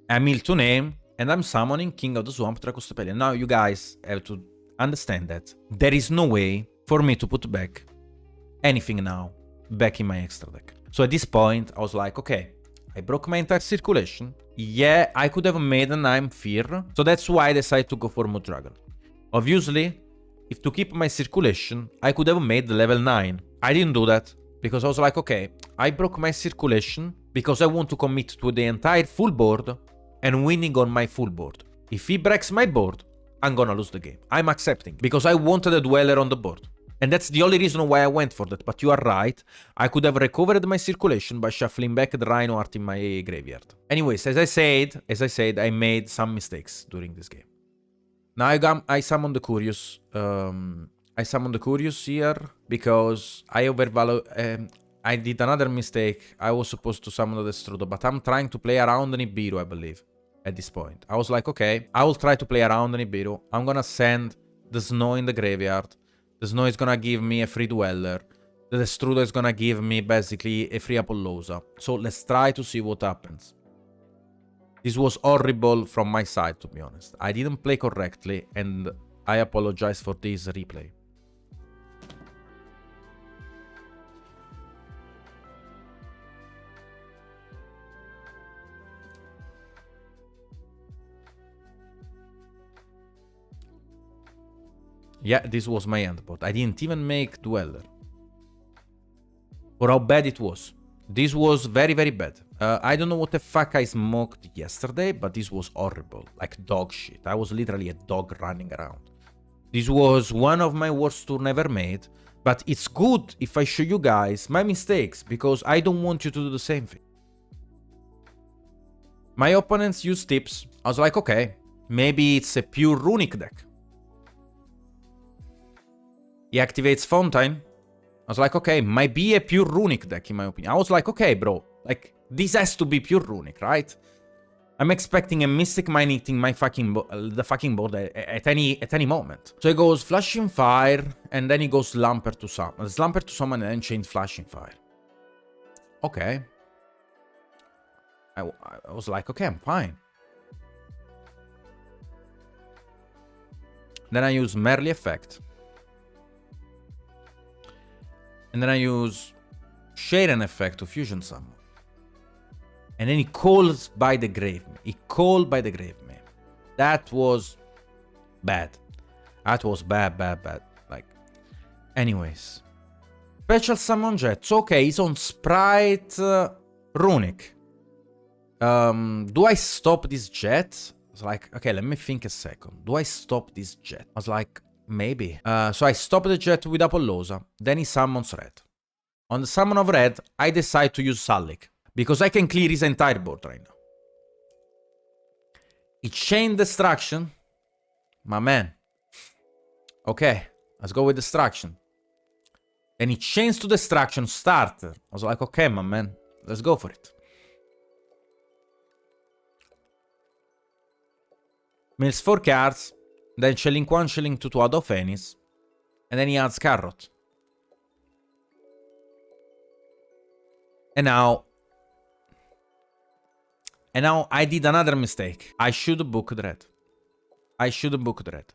I mill 2 name, and I'm summoning King of the Swamp Draco Stapelia. Now you guys have to understand that there is no way for me to put back anything now. back in my extra deck. So at this point, I was like, okay, I broke my entire circulation. Yeah, I could have made a 9 Fear. So that's why I decided to go for Mood Dragon. Obviously, if to keep my circulation, I could have made the level 9. I didn't do that because I was like, okay, I broke my circulation because I want to commit to the entire full board and winning on my full board. If he breaks my board, I'm gonna lose the game. I'm accepting because I wanted a Dweller on the board. And that's the only reason why I went for that. But you are right. I could have recovered my circulation by shuffling back the Rhino Art in my graveyard. Anyways, as I said, I made some mistakes during this game. Now I summoned the Curious. I summoned the Curious here because I overvalued. I did another mistake. I was supposed to summon the Destrudo, but I'm trying to play around the Nibiru, I believe, at this point. I was like, okay, I will try to play around the Nibiru. I'm gonna send the Snow in the graveyard. The Snow is gonna give me a free Dweller. The Destrudo is gonna give me basically a free Apollousa. So let's try to see what happens. This was horrible from my side, to be honest. I didn't play correctly, and I apologize for this replay. Yeah, this was my end board. I didn't even make Dweller. For how bad it was. This was very, very bad. I don't know what the fuck I smoked yesterday, but this was horrible. Like dog shit. I was literally a dog running around. This was one of my worst turn ever made. But it's good if I show you guys my mistakes, because I don't want you to do the same thing. My opponents used tips. I was like, okay, maybe it's a pure runic deck. He activates Fountain. I was like, okay, might be a pure runic deck in my opinion. I was like, okay, bro, like this has to be pure runic, right? I'm expecting a Mystic Mine eating my fucking the fucking board at any moment. So he goes Flashing Fire, and then he goes Slumper to summon. Slumper to summon and then chain Flashing Fire. Okay. I was like, okay, I'm fine. Then I use Merely Effect. And then I use Shaden Effect to Fusion Summon. And then he calls by the Grave. He called by the Grave Man. That was bad. That was bad. Like, anyways. Special Summon Jet. Okay, he's on Sprite Runic. Do I stop this Jet? I was like, okay, let me think a second. Do I stop this Jet? I was like, maybe. So I stop the Jet with Apollousa. Then he summons Red. On the summon of Red, I decide to use Sullik, because I can clear his entire board right now. He chained Destruction. My man. Okay, let's go with Destruction. Then he chains to Destruction Starter. I was like, okay, my man, let's go for it. Mills 4 cards. Then Shelling 1, Shelling 2 to Ado Phoenix. And then he adds Carrot. And now I did another mistake. I should have booked Red. I should have booked Red.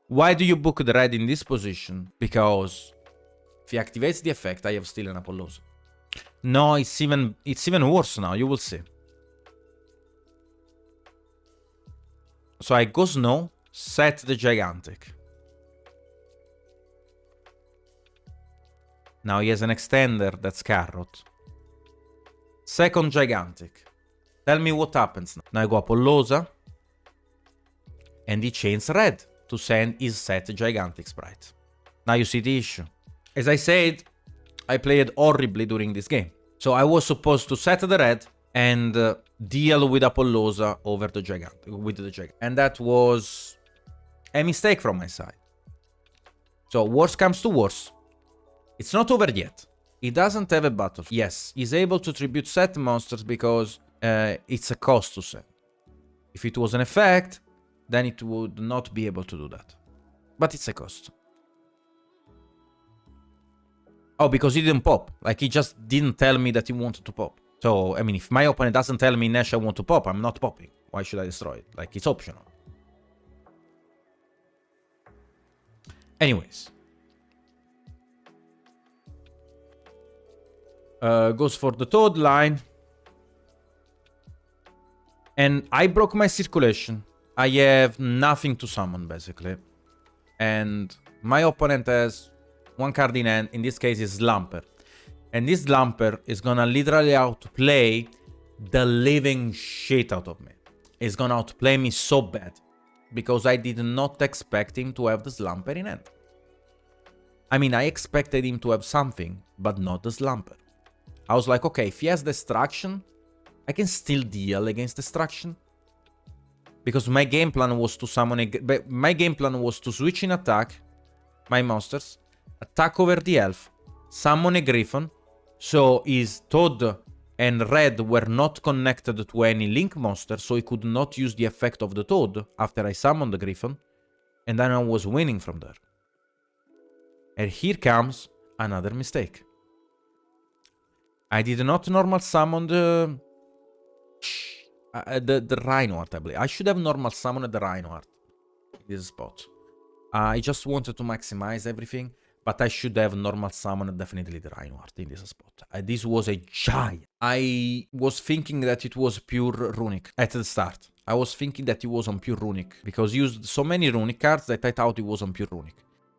Why do you book the Red in this position? Because if he activates the effect, I have still an Apollousa. No, it's even worse now. You will see. So I go Snow, set the Gigantic. Now he has an extender that's Carrot. Second Gigantic. Tell me what happens now. Now I go Apollousa. And he chains Red to send his set Gigantic Sprite. Now you see the issue. As I said, I played horribly during this game. So I was supposed to set the Red and deal with Apollousa over the Gigantic. And that was a mistake from my side. So worst comes to worst. It's not over yet. He doesn't have a battle. Yes, he's able to tribute set monsters because it's a cost to send. If it was an effect, then it would not be able to do that. But it's a cost. Oh, because he didn't pop. Like, he just didn't tell me that he wanted to pop. So, I mean, if my opponent doesn't tell me, Nash, I want to pop, I'm not popping. Why should I destroy it? Like, it's optional. Anyways. goes for the Toad line. And I broke my circulation. I have nothing to summon, basically. And my opponent has one card in hand. In this case, is Slumper. And this Slumper is gonna literally outplay the living shit out of me. It's gonna outplay me so bad. Because I did not expect him to have the Slumper in hand. I mean, I expected him to have something, but not the Slumper. I was like, okay, if he has Destruction, I can still deal against Destruction. Because my game plan was to summon my game plan was to switch in attack my monsters, attack over the elf, summon a Griffon, so his Toad and Red were not connected to any link monster, so he could not use the effect of the Toad after I summoned the Griffon, and then I was winning from there. And here comes another mistake. I did not normal summon the Reinhardt, I believe. I should have normal summoned the Reinhardt in this spot. I just wanted to maximize everything, but I should have normal summoned definitely the Reinhardt in this spot. This was a giant. I was thinking that it was pure runic at the start. I was thinking that it was on pure runic, because he used so many runic cards that I thought it was on pure runic.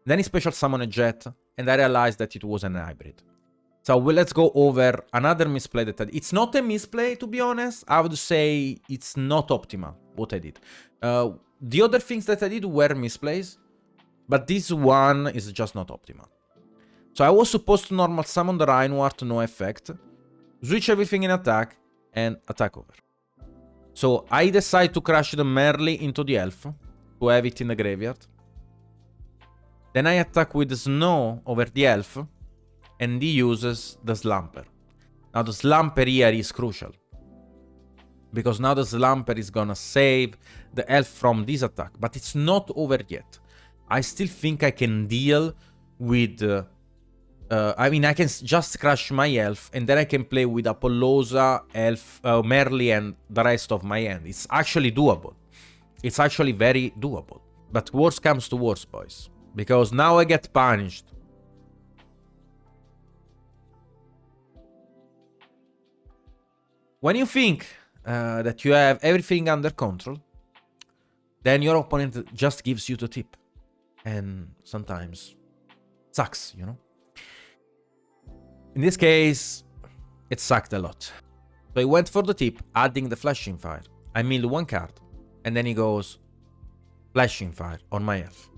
Then he special summoned a Jet, and I realized that it was an hybrid. So let's go over another misplay that I did. It's not a misplay, to be honest. I would say it's not optimal, what I did. The other things that I did were misplays, but this one is just not optimal. So I was supposed to normal summon the Reinhardt, no effect, switch everything in attack, and attack over. So I decide to crash the Merly into the elf, to have it in the graveyard. Then I attack with the Snow over the elf, and he uses the Slumper. Now the Slumper here is crucial, because now the Slumper is gonna save the elf from this attack, but it's not over yet. I still think I can deal with... I mean, I can just crush my elf, and then I can play with Apollosa, elf, Merly, and the rest of my hand. It's actually doable. It's actually very doable. But worse comes to worse, boys, because now I get punished. When you think that you have everything under control, then your opponent just gives you the tip. And sometimes it sucks, you know? In this case, it sucked a lot. So he went for the tip, adding the Flashing Fire. I milled one card, and then he goes Flashing Fire on my elf.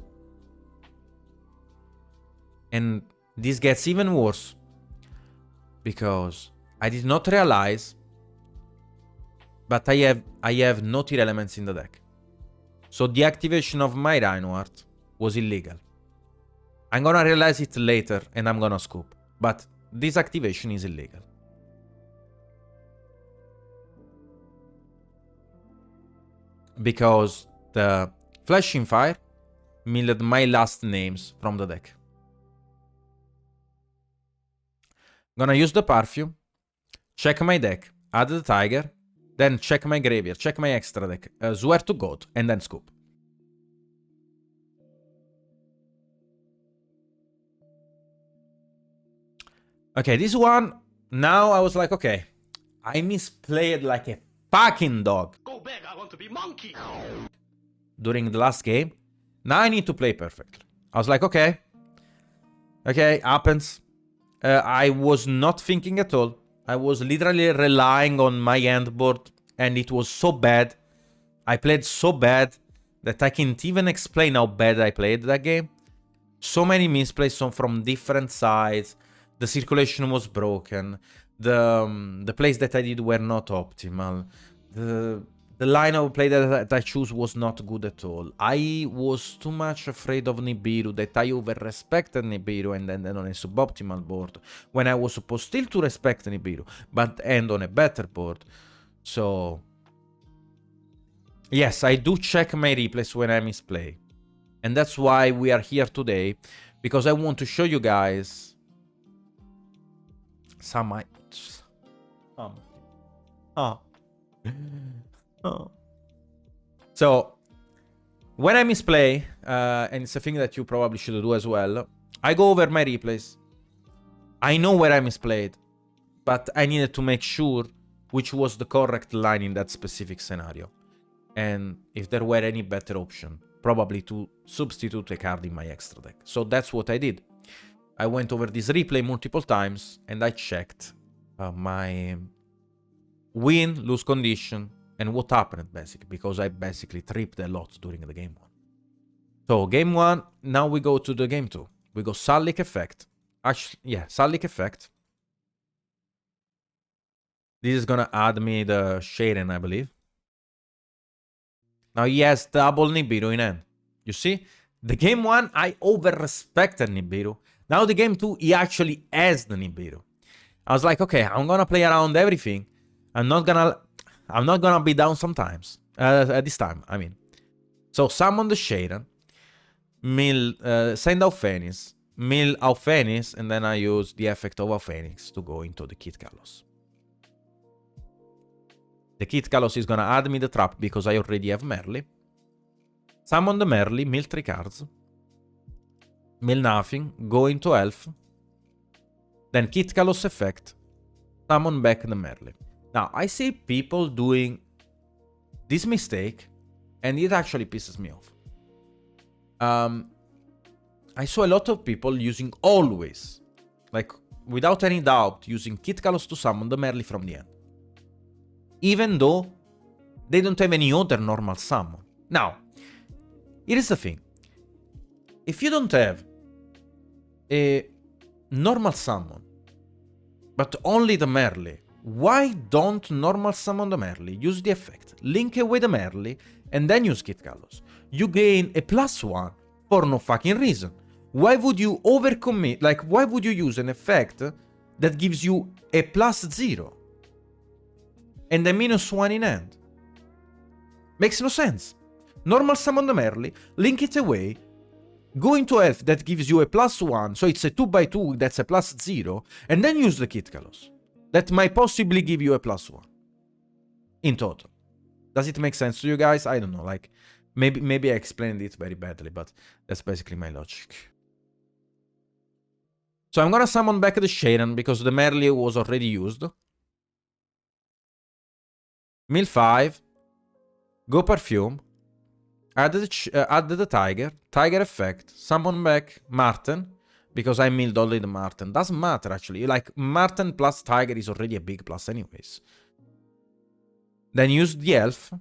And this gets even worse, because I did not realize, but I have no tearalaments in the deck. So the activation of my Reinhardt was illegal. I'm gonna realize it later, and I'm gonna scoop. But this activation is illegal. Because the Flashing Fire milled my last names from the deck. Gonna use the Perfume, check my deck, add the Tiger, then check my graveyard, check my extra deck, swear to God, and then scoop. Okay, this one, now I was like, okay, I misplayed like a fucking dog. Go back, I want to be monkey. During the last game. Now I need to play perfectly. I was like, okay, happens. I was not thinking at all. I was literally relying on my hand board, and it was so bad. I played so bad that I can't even explain how bad I played that game. So many misplays from different sides. The circulation was broken. The plays that I did were not optimal. The line of play that I chose was not good at all. I was too much afraid of Nibiru that I over-respected Nibiru and ended on a suboptimal board, when I was supposed still to respect Nibiru, but end on a better board. So, yes, I do check my replays when I misplay. And that's why we are here today, because I want to show you guys some... So, when I misplay, and it's a thing that you probably should do as well, I go over my replays. I know where I misplayed. but I needed to make sure which was the correct line in that specific scenario. And if there were any better option, probably to substitute a card in my extra deck. So that's what I did. I went over this replay multiple times and I checked my win, lose condition, and what happened basically, because I basically tripped a lot during the game 1. So game 1, now we go to the game 2. We go Salic effect. Actually, yeah, Salic effect. This is gonna add me the Shaden, I believe. Now he has double Nibiru in hand. You see? The game 1, I over-respected Nibiru. Now the game 2, he actually has the Nibiru. I was like, okay, I'm gonna play around everything. I'm not gonna be down sometimes. At this time, I mean. So summon the Shaden. Send out Phoenix. Mill out Phoenix, and then I use the effect of Phoenix to go into the Kit Kalos. The Kit Kalos is gonna add me the trap because I already have Merly. Summon the Merly, mill 3 cards. Mill nothing, go into Elf. Then Kit Kalos effect. Summon back the Merly. Now, I see people doing this mistake, and it actually pisses me off. I saw a lot of people using always, like without any doubt, using Kit Kalos to summon the Merly from the end. Even though they don't have any other normal summon. Now, here is the thing. If you don't have a normal summon, but only the Merly, why don't normal summon the Merly? Use the effect, link away the Merly, and then use Kit Kalos. You gain a +1 for no fucking reason. Why would you overcommit? Like, why would you use an effect that gives you a +0 and a -1 in hand? Makes no sense. Normal summon the Merly, link it away, go into Elf that gives you a +1, so it's a 2x2 that's a +0, and then use the Kit Kalos that might possibly give you a +1 in total. Does it make sense to you guys? I don't know. Like, maybe I explained it very badly, but that's basically my logic. So I'm gonna summon back the Shaden because the Merly was already used. Mill 5. Go Perfume. Add the Tiger effect. Summon back Marten. Because I milled only the Marten. Doesn't matter actually. Like, Marten plus Tiger is already a big plus anyways. Then use the Elf.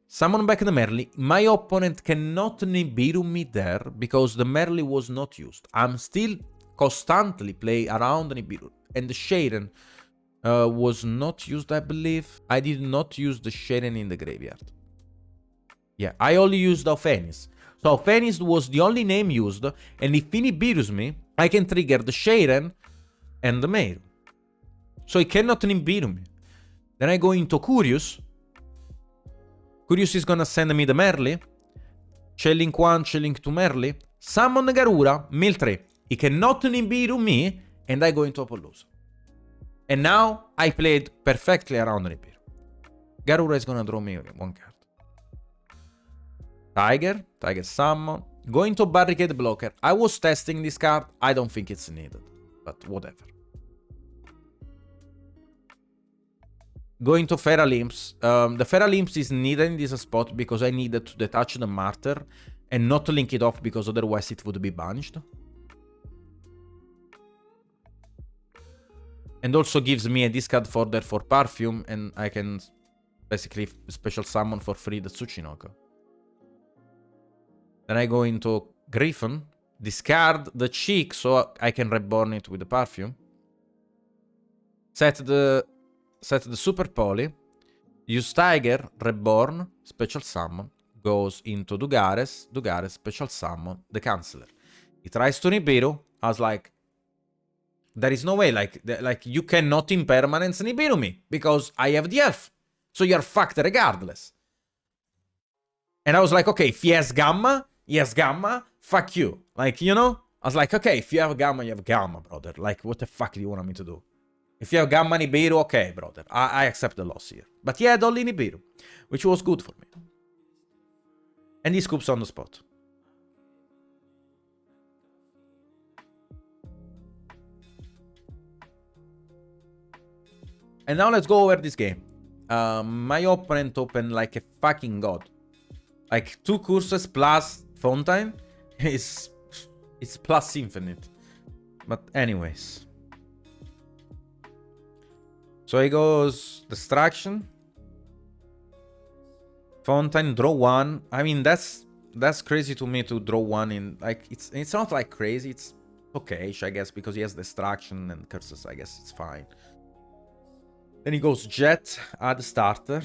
Summon back the Merly. My opponent cannot Nibiru me there because the Merly was not used. I'm still constantly play around the Nibiru. And the Shaden was not used, I believe. I did not use the Shaden in the graveyard. Yeah, I only used Phoenix. So Phoenix was the only name used. And if he Nibirus me, I can trigger the Shaden and the Meru. So he cannot Nibiru me. Then I go into Curious. Curious is gonna send me the Merly. Link 1, Link 2 Merly. Summon the Garura, mill 3. He cannot Nibiru me, and I go into Apollousa. And now I played perfectly around Nibiru. Garura is gonna draw me one card. Tiger summon. Go into Barricade Blocker. I was testing this card. I don't think it's needed, but whatever. Go into Tearalaments. The Tearalaments is needed in this spot because I needed to detach the Martyr and not link it off because otherwise it would be banished. And also gives me a discard fodder for Perfume, and I can basically special summon for free the Tsuchinoko. Then I go into Griffin, discard the Cheek so I can reborn it with the Perfume. Set the Super Poly, use Tiger, reborn, special summon, goes into Dugares, special summon, the Canceller. He tries to Nibiru. I was like, there is no way, like you cannot impermanence Nibiru me, because I have the Elf. So you're fucked regardless. And I was like, okay, if he has Gamma, fuck you. Like, you know? I was like, okay, if you have Gamma, brother. Like, what the fuck do you want me to do? If you have Gamma Nibiru, okay, brother. I accept the loss here. But he had only Nibiru, which was good for me. And he scoops on the spot. And now let's go over this game. My opponent opened like a fucking god. Like 2 curses plus fountain is it's plus infinite. But anyways. So he goes distraction. Fountain, draw 1. I mean that's crazy to me to draw 1 in like it's not like crazy, it's okay, I guess, because he has distraction and curses, I guess it's fine. Then he goes jet, add starter,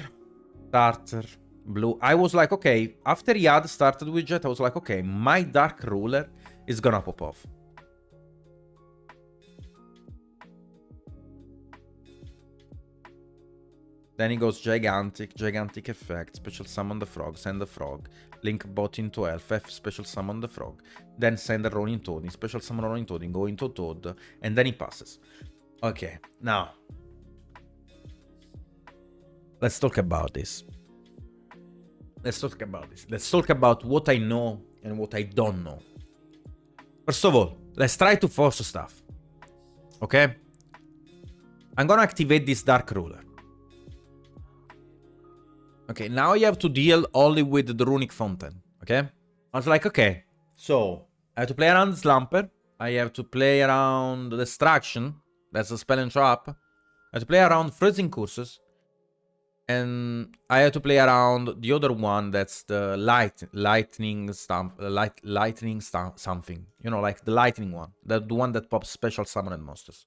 blue. I was like, okay, after he had started with jet, I was like, okay, my dark ruler is gonna pop off. Then he goes gigantic effect, special summon the frog, send the frog, link bot into elf, F special summon the frog, then send a rolling toad, special summon rolling toad, go into toad, and then he passes. Okay, now let's talk about this. Let's talk about what I know and what I don't know. First of all, let's try to force stuff. Okay? I'm gonna activate this dark ruler. Okay, now you have to deal only with the runic fountain. Okay? I was like, okay, so I have to play around Slumper. I have to play around Distraction. That's a spell and trap. I have to play around Freezing Curses. And I have to play around the other one, that's the lightning something. You know, like the lightning one. The one that pops special summoned monsters.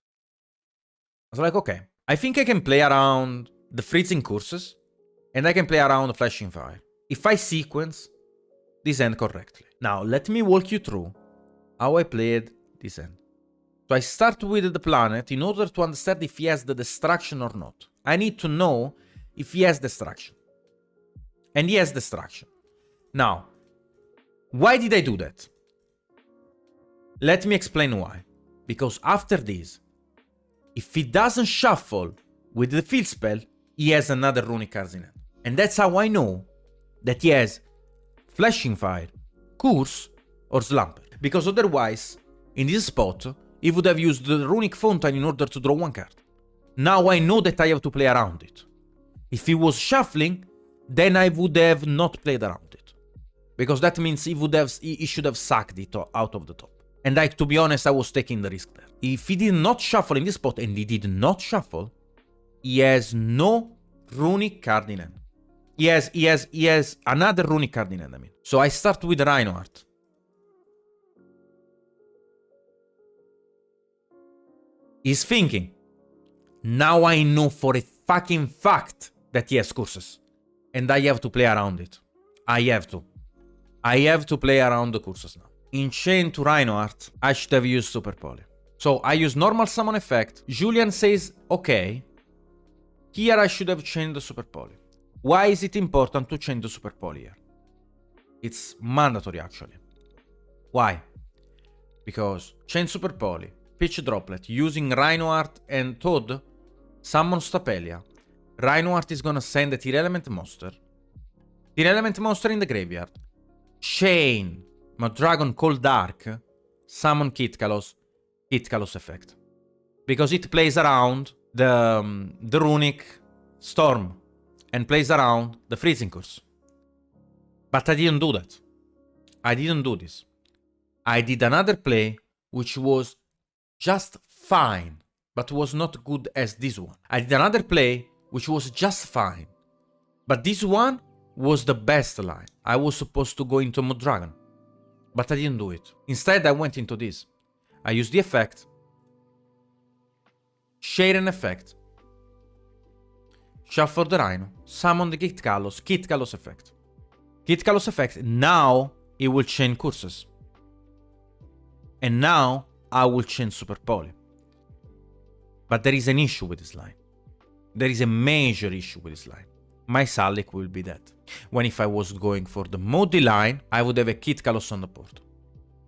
I was like, okay, I think I can play around the Freezing Curses. And I can play around the Flashing Fire. If I sequence this end correctly. Now, let me walk you through how I played this end. So I start with the planet in order to understand if he has the Distraction or not. I need to know if he has Distraction. And he has Distraction. Now, why did I do that? Let me explain why. Because after this, if he doesn't shuffle with the field spell, he has another runic card in hand. And that's how I know that he has Flashing Fire, Curse, or Slumber. Because otherwise, in this spot, he would have used the runic fountain in order to draw 1 card. Now I know that I have to play around it. If he was shuffling, then I would have not played around it. Because that means he should have sacked it out of the top. And to be honest, I was taking the risk there. If he did not shuffle in this spot, and he did not shuffle, he has no runic card in hand. He has another runic card in hand, I mean. So I start with Reinhardt. He's thinking, now I know for a fucking fact that he has curses. And I have to play around it. I have to play around the curses now. In chain to Reinhardt, I should have used Super Poly. So I use normal summon effect. Julian says, okay. Here I should have chained the Super Poly. Why is it important to chain the Super Poly here? It's mandatory actually. Why? Because chain Super Poly, pitch droplet, using Reinhardt and Toad, summon Stapelia. Reinhardt is gonna send a tearalaments monster. Tearalaments monster in the graveyard. Chain Dragon Cold Dark, summon Kitkalos effect. Because it plays around the runic storm and plays around the freezing curse. But I didn't do that. I didn't do this. I did another play which was just fine, but was not good as this one. I did another play which was just fine, but this one was the best line. I was supposed to go into Dragon, but I didn't do it. Instead, I went into this. I used the effect, share an effect, shuffle the Rhino, summon the Kitkalos effect. Kitkalos effect, now it will chain curses. And now I will chain Super Poly. But there is an issue with this line. There is a major issue with this line. My Salik will be dead. When if I was going for the Modi line, I would have a Kitkalos on the board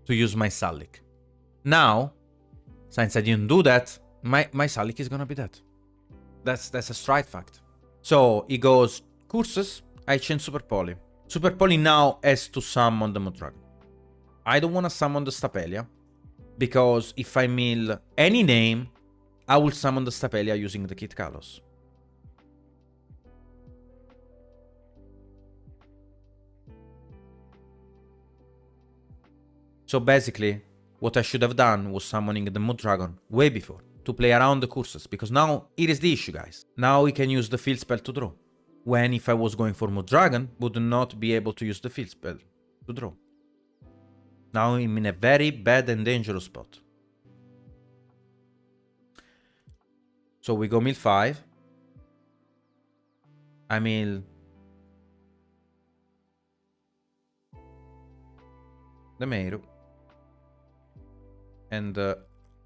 to use my Salik. Now, since I didn't do that, my Salik is gonna be dead. That's a straight fact. So he goes curses, I chain Super Poly. Super Poly now has to summon the Dragon. I don't want to summon the Stapelia, because if I mill any name, I will summon the Stapelia using the Kitkalos. So basically, what I should have done was summoning the Mud Dragon way before, to play around the curses, because now here is the issue, guys. Now we can use the field spell to draw. When if I was going for Mud Dragon, would not be able to use the field spell to draw. Now I'm in a very bad and dangerous spot. So we go mill 5. I mill the Meru. And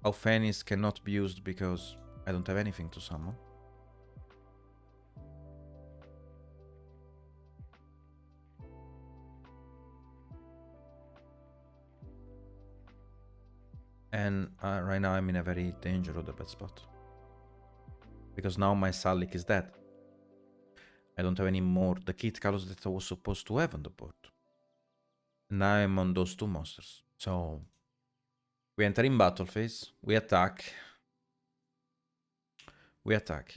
Alphenis cannot be used because I don't have anything to summon. And right now I'm in a very dangerous bad spot. Because now my Salik is dead. I don't have any more the Kit Kalos that I was supposed to have on the board. Now I'm on those two monsters. So we enter in battle phase. We attack. We attack.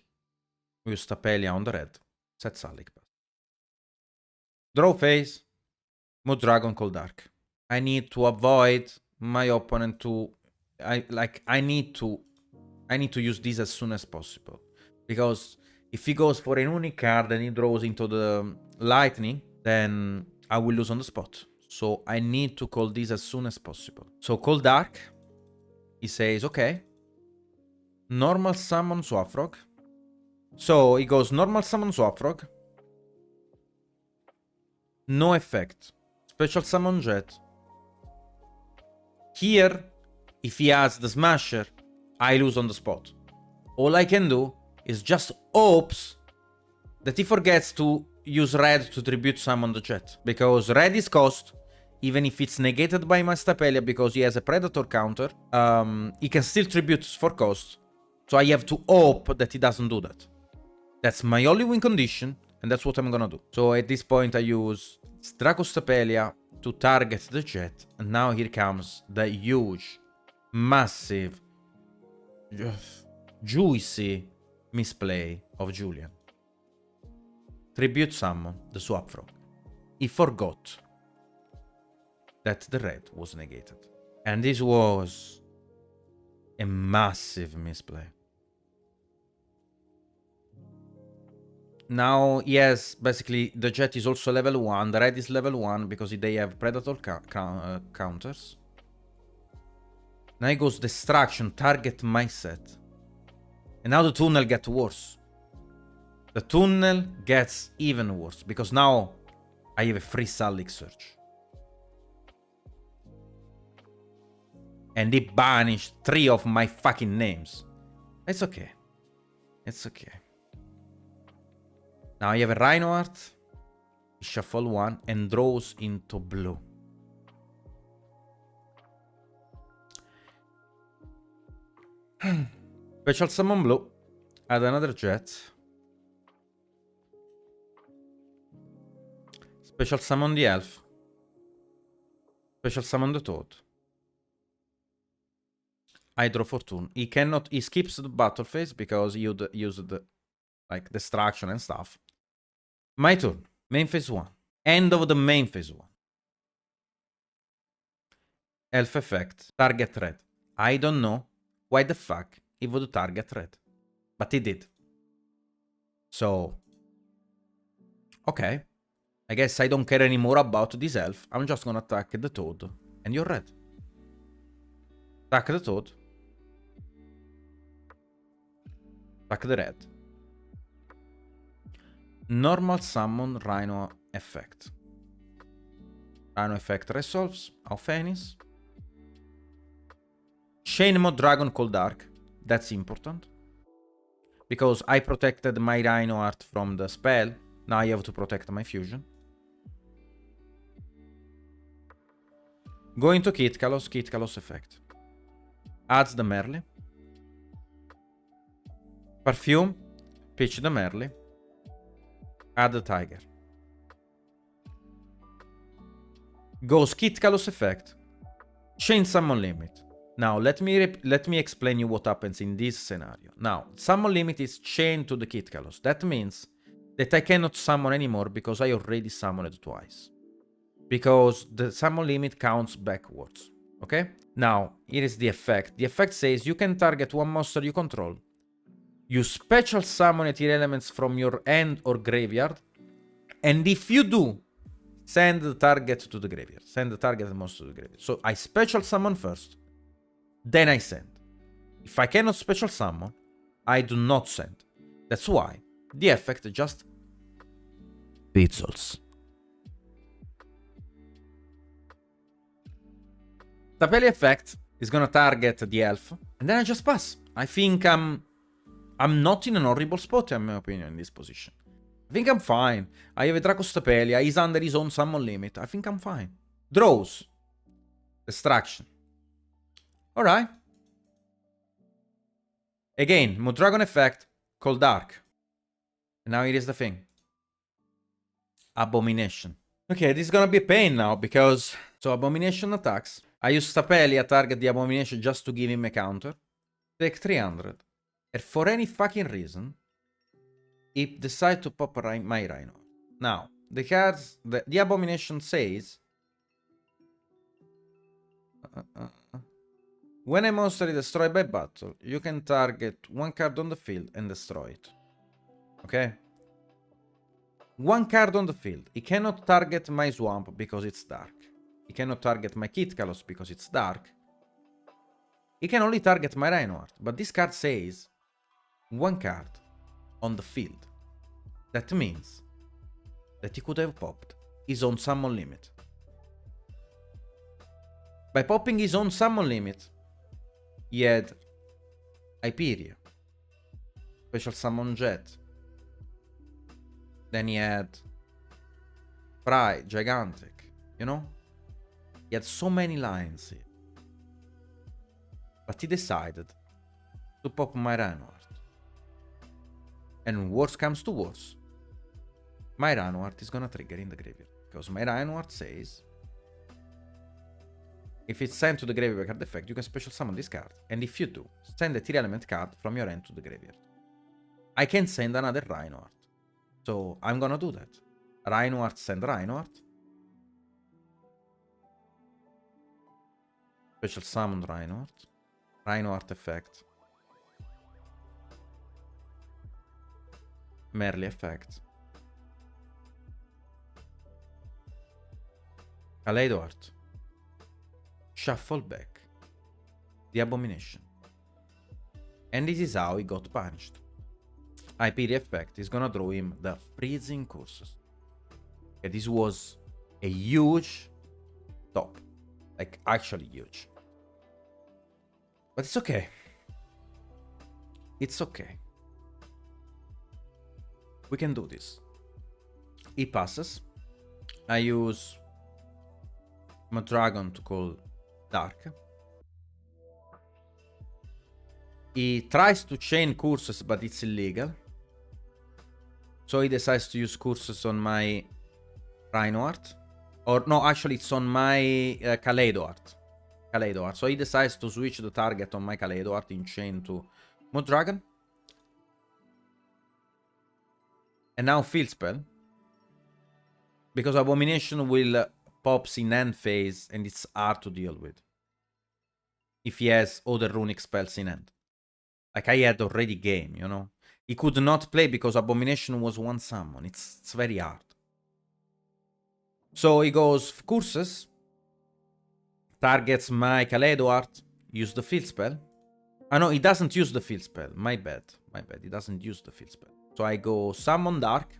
We use Stapelia on the red. Set Salik. Draw phase. Mud Dragon Cold Dark. I need to avoid my opponent to... I need to use this as soon as possible. Because if he goes for an unique card and he draws into the lightning, then I will lose on the spot. So I need to call this as soon as possible. So Cold Dark, he says, okay. Normal summon Swap Frog. So he goes normal summon Swap Frog. No effect. Special summon Jet. Here, if he has the Smasher, I lose on the spot. All I can do is just hopes that he forgets to use red to tribute summon the Jet. Because red is cost, even if it's negated by my Stapelia because he has a Predator counter, he can still tribute for cost. So I have to hope that he doesn't do that. That's my only win condition, and that's what I'm gonna do. So at this point I use Draco Stapelia to target the Jet, and now here comes the huge, massive, juicy misplay of Julian. Tribute summon the Swap Frog. He forgot that the red was negated. And this was a massive misplay. Now, yes, basically the Jet is also level 1, the red is level 1 because they have Predator counters. Now he goes Destruction, target my set. And now the tunnel gets worse. The tunnel gets even worse because now I have a free Salik search. And he banished 3 of my fucking names. It's okay. It's okay. Now you have a Rhino Art. He shuffle 1 and draws into blue. Special summon blue. Add another Jet. Special summon the Elf. Special summon the Toad. I draw for turn. He cannot. He skips the battle phase because he used the like distraction and stuff. My turn. Main phase 1. End of the main phase 1. Elf effect. Target red. I don't know why the fuck he would target red, but he did. So, okay. I guess I don't care anymore about this elf. I'm just gonna attack the Toad, and you're red. Attack the Toad. Attack the red. Normal summon Rhino effect. Rhino effect resolves. Alphenis. Chain Mode Dragon Cold Dark. That's important. Because I protected my Rhino art from the spell. Now I have to protect my fusion. Going to Kit Kalos effect. Adds the Merle. Perfume. Pitch the Merle. Add the Tiger. Goes Kit Kalos effect. Chain Summon Limit. Now let me explain you what happens in this scenario. Now, Summon Limit is chained to the Kit Kalos. That means that I cannot summon anymore because I already summoned twice. Because the Summon Limit counts backwards. Okay? Now, here is the effect. The effect says you can target one monster you control. You special summon a tier elements from your hand or graveyard. And if you do, send the target to the graveyard. Send the target monster to the graveyard. So I special summon first. Then I send. If I cannot special summon, I do not send. That's why the effect just fizzles. Tapeli effect is gonna target the elf, and then I just pass. I think I'm not in an horrible spot, in my opinion, in this position. I think I'm fine. I have a Draco's Tapelia, he's under his own summon limit. I think I'm fine. Draws. Destruction. Alright. Again, Modragon effect, called Dark. And now here is the thing. Abomination. Okay, this is gonna be a pain now, because... So, Abomination attacks. I use Tapelia, target the Abomination just to give him a counter. Take 300. And for any fucking reason, he decides to pop my Rhino. Now, the cards... The Abomination says... When a monster is destroyed by battle, you can target one card on the field and destroy it. Okay? One card on the field. He cannot target my Swamp because it's dark. He cannot target my Kitkalos because it's dark. He can only target my Reinhardt. But this card says one card on the field. That means that he could have popped his own summon limit. By popping his own summon limit, he had Hyperia, Special Summon Jet. Then he had Pride, Gigantic, you know? He had so many lines here. But he decided to pop my Reinhardt. And worse comes to worse, my Reinhardt is gonna trigger in the graveyard. Because my Reinhardt says... If it's sent to the graveyard card effect, you can special summon this card. And if you do, send a tier element card from your hand to the graveyard. I can send another Reinhardt. So I'm gonna do that. Reinhardt, send Reinhardt. Special summon Reinhardt. Reinhardt effect. Merely effect. Kaleidoart. Shuffle back the Abomination. And this is how he got punished. Hyperia effect is gonna draw him the Freezing Curses. Okay, this was a huge top. Like, actually huge. But it's okay. It's okay. We can do this. He passes. I use my dragon to call Dark. He tries to chain curses, but it's illegal. So he decides to use curses on my Reinhardt. Or no, actually it's on my Kaleidoart. Kaleidoart. So he decides to switch the target on my Kaleidoart in chain to Modragon. And now Field Spell. Because Abomination will pops in end phase and it's hard to deal with. If he has other runic spells in hand. Like I had already game, you know. He could not play because Abomination was one summon. It's very hard. So he goes Curses. Targets my Kaleidoart. Use the field spell. Ah no, he doesn't use the field spell. My bad. My bad. He doesn't use the field spell. So I go Summon Dark.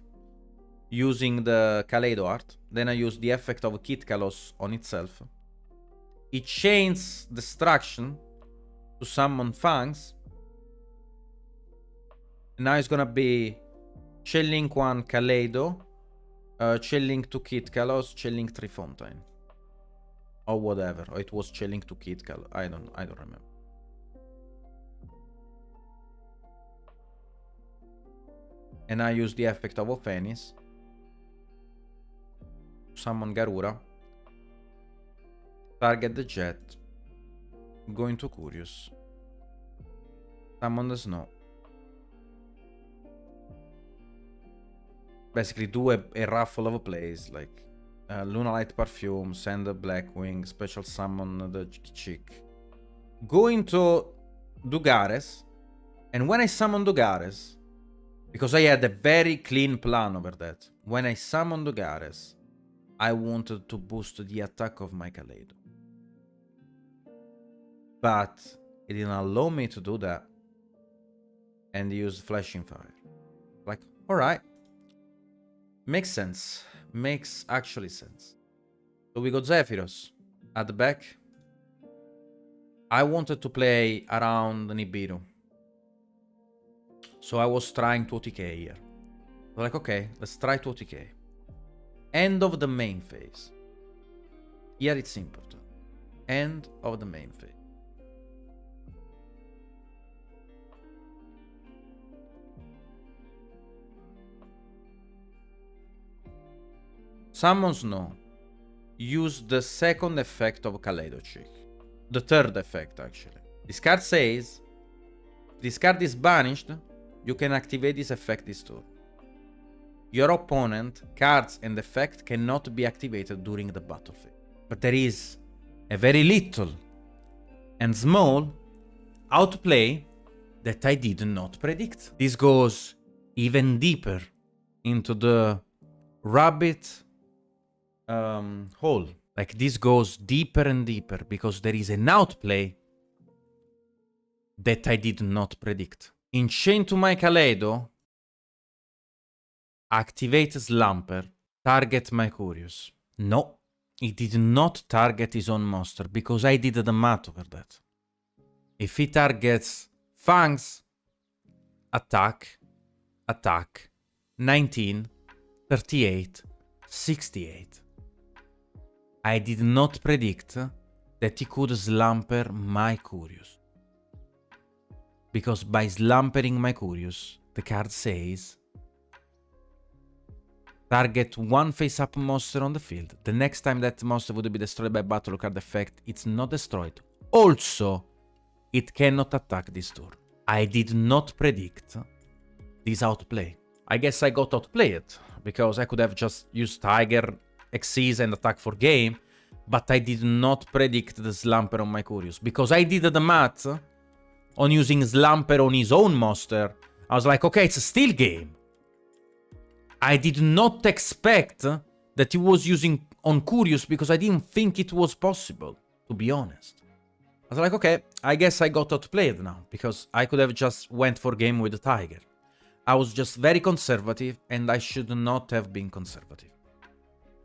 Using the Kaleidoart. Then I use the effect of Kitkalos on itself. It chains Destruction to summon Fangs. And now it's gonna be Chilling 1 Kaleido, Chilling 2 Kitkalos, Chilling 3 Fontaine. Or whatever. Or it was Chilling 2 Kitkalos. I don't remember. And I use the effect of Ophenis. Summon Garura. Target the Jet. Go into Curious. Summon the Snow. Basically do a raffle of plays, like Lunalight Perfume, send a Blackwing, special summon the chick. Go into Dugares, and when I summon Dugares, because I had a very clean plan over that, when I summon Dugares, I wanted to boost the attack of my Kaleido. But it didn't allow me to do that and use Flashing Fire. Like, alright. Makes sense. Makes actually sense. So we got Zephyros at the back. I wanted to play around Nibiru. So I was trying 20k here. Like, okay, let's try 20k. End of the main phase. Here it's important. End of the main phase. Summons no. Use the second effect of Kaleido Chick. The third effect, actually. This card says, this card is banished, you can activate this effect this turn. Your opponent, cards and effect cannot be activated during the battlefield. But there is a very little and small outplay that I did not predict. This goes even deeper into the rabbit hole. Like, this goes deeper and deeper because there is an outplay that I did not predict. In Chain to my Kaleido, activate Slumper, target my Curious. No, he did not target his own monster because I did the math over that. If he targets Fangs, attack, 19, 38, 68. I did not predict that he could slumper my Curious. Because by slumpering my Curious, the card says, target one face-up monster on the field. The next time that monster would be destroyed by battle card effect, it's not destroyed. Also, it cannot attack this turn. I did not predict this outplay. I guess I got outplayed, because I could have just used Tiger, Xyz and attack for game, but I did not predict the slumper on my Curious, because I did the math on using slumper on his own monster. I was like, okay, it's a steal game. I did not expect that he was using on Curious because I didn't think it was possible, to be honest. I was like, okay, I guess I got outplayed now, because I could have just went for game with the Tiger. I was just very conservative, and I should not have been conservative.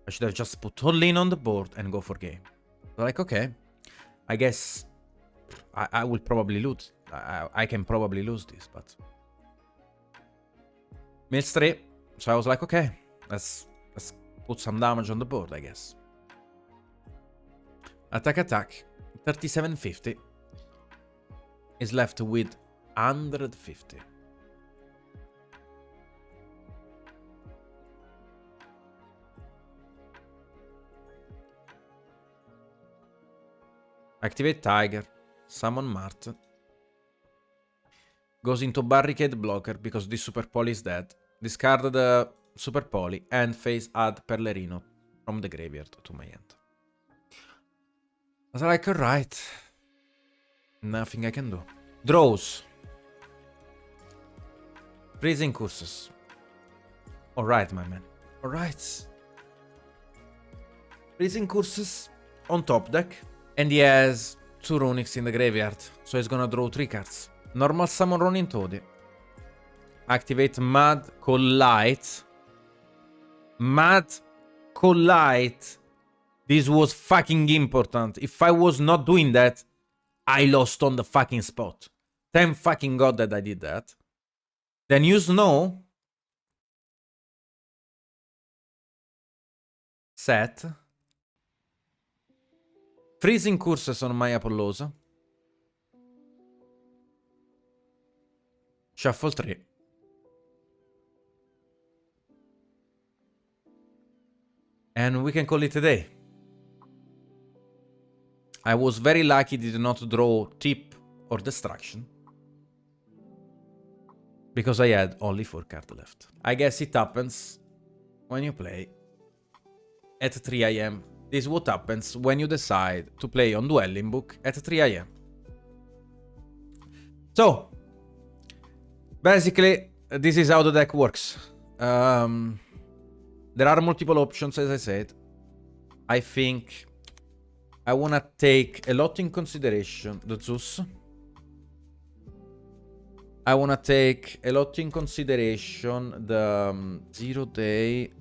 I should have just put all in on the board and go for game. Like, okay, I guess I will probably lose. I can probably lose this, but... Mills 3. So I was like, okay, let's put some damage on the board, I guess. Attack. 3750. Is left with 150. Activate Tiger, summon Mart. Goes into Barricade Blocker because this Super Poly is dead. Discard the Super Poly and face add Perlerino from the graveyard to my hand. I was like, alright. Nothing I can do. Draws. Freezing Curses. Alright, my man. Alright. Freezing Curses on top deck. And he has 2 Runics in the graveyard, so he's gonna draw 3 cards. Normal summon Ronin Toadie. Activate Mad Collide. Mad Collide. This was fucking important. If I was not doing that, I lost on the fucking spot. Thank fucking God that I did that. Then use No. Set. Freezing Curses on my Apollosa. Shuffle 3. And we can call it a day. I was very lucky did not draw Tip or Destruction. Because I had only 4 cards left. I guess it happens when you play at 3 a.m. This is what happens when you decide to play on Dueling Book at 3 a.m. So, basically, this is how the deck works. There are multiple options, as I said. I think I want to take a lot in consideration the Zeus. I want to take a lot in consideration the 0-day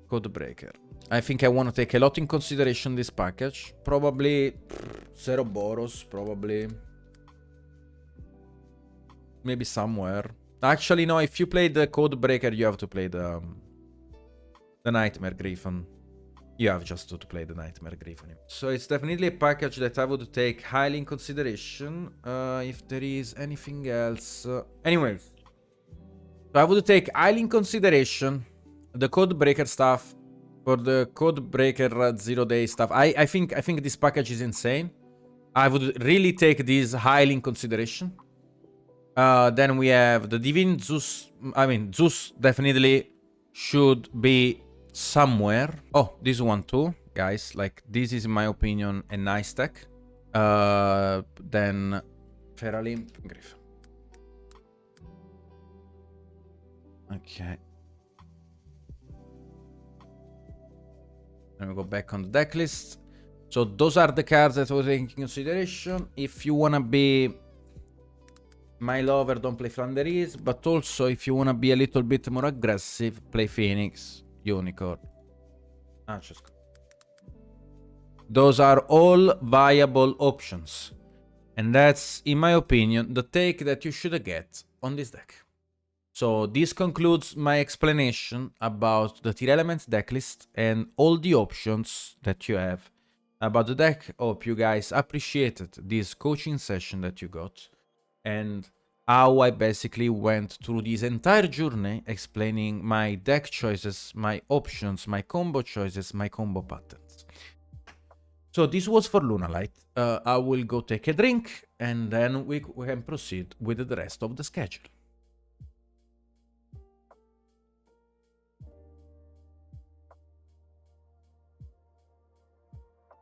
Codebreaker. I think I want to take a lot in consideration this package. Probably Ceroboros, probably. Maybe somewhere. Actually, no, if you play the Codebreaker, you have to play the Nightmare Griffin. You have just to play the Nightmare Griffin. So it's definitely a package that I would take highly in consideration. If there is anything else. Anyways. So I would take highly in consideration the Codebreaker stuff. For the Codebreaker 0-day stuff. I think this package is insane. I would really take this highly in consideration. Then we have the Divine Zeus. I mean, Zeus definitely should be somewhere. Oh, this one too, guys. Like, this is, in my opinion, a nice deck. Then Tearalaments, Griffin. Okay. Let me go back on the deck list. So those are the cards that I was taking into consideration. If you wanna be my lover, don't play Flanderies. But also, if you wanna be a little bit more aggressive, play Phoenix, Unicorn. Just those are all viable options. And that's, in my opinion, the take that you should get on this deck. So this concludes my explanation about the tearalaments decklist and all the options that you have about the deck. Hope you guys appreciated this coaching session that you got and how I basically went through this entire journey explaining my deck choices, my options, my combo choices, my combo patterns. So this was for Lunalight. I will go take a drink and then we can proceed with the rest of the schedule.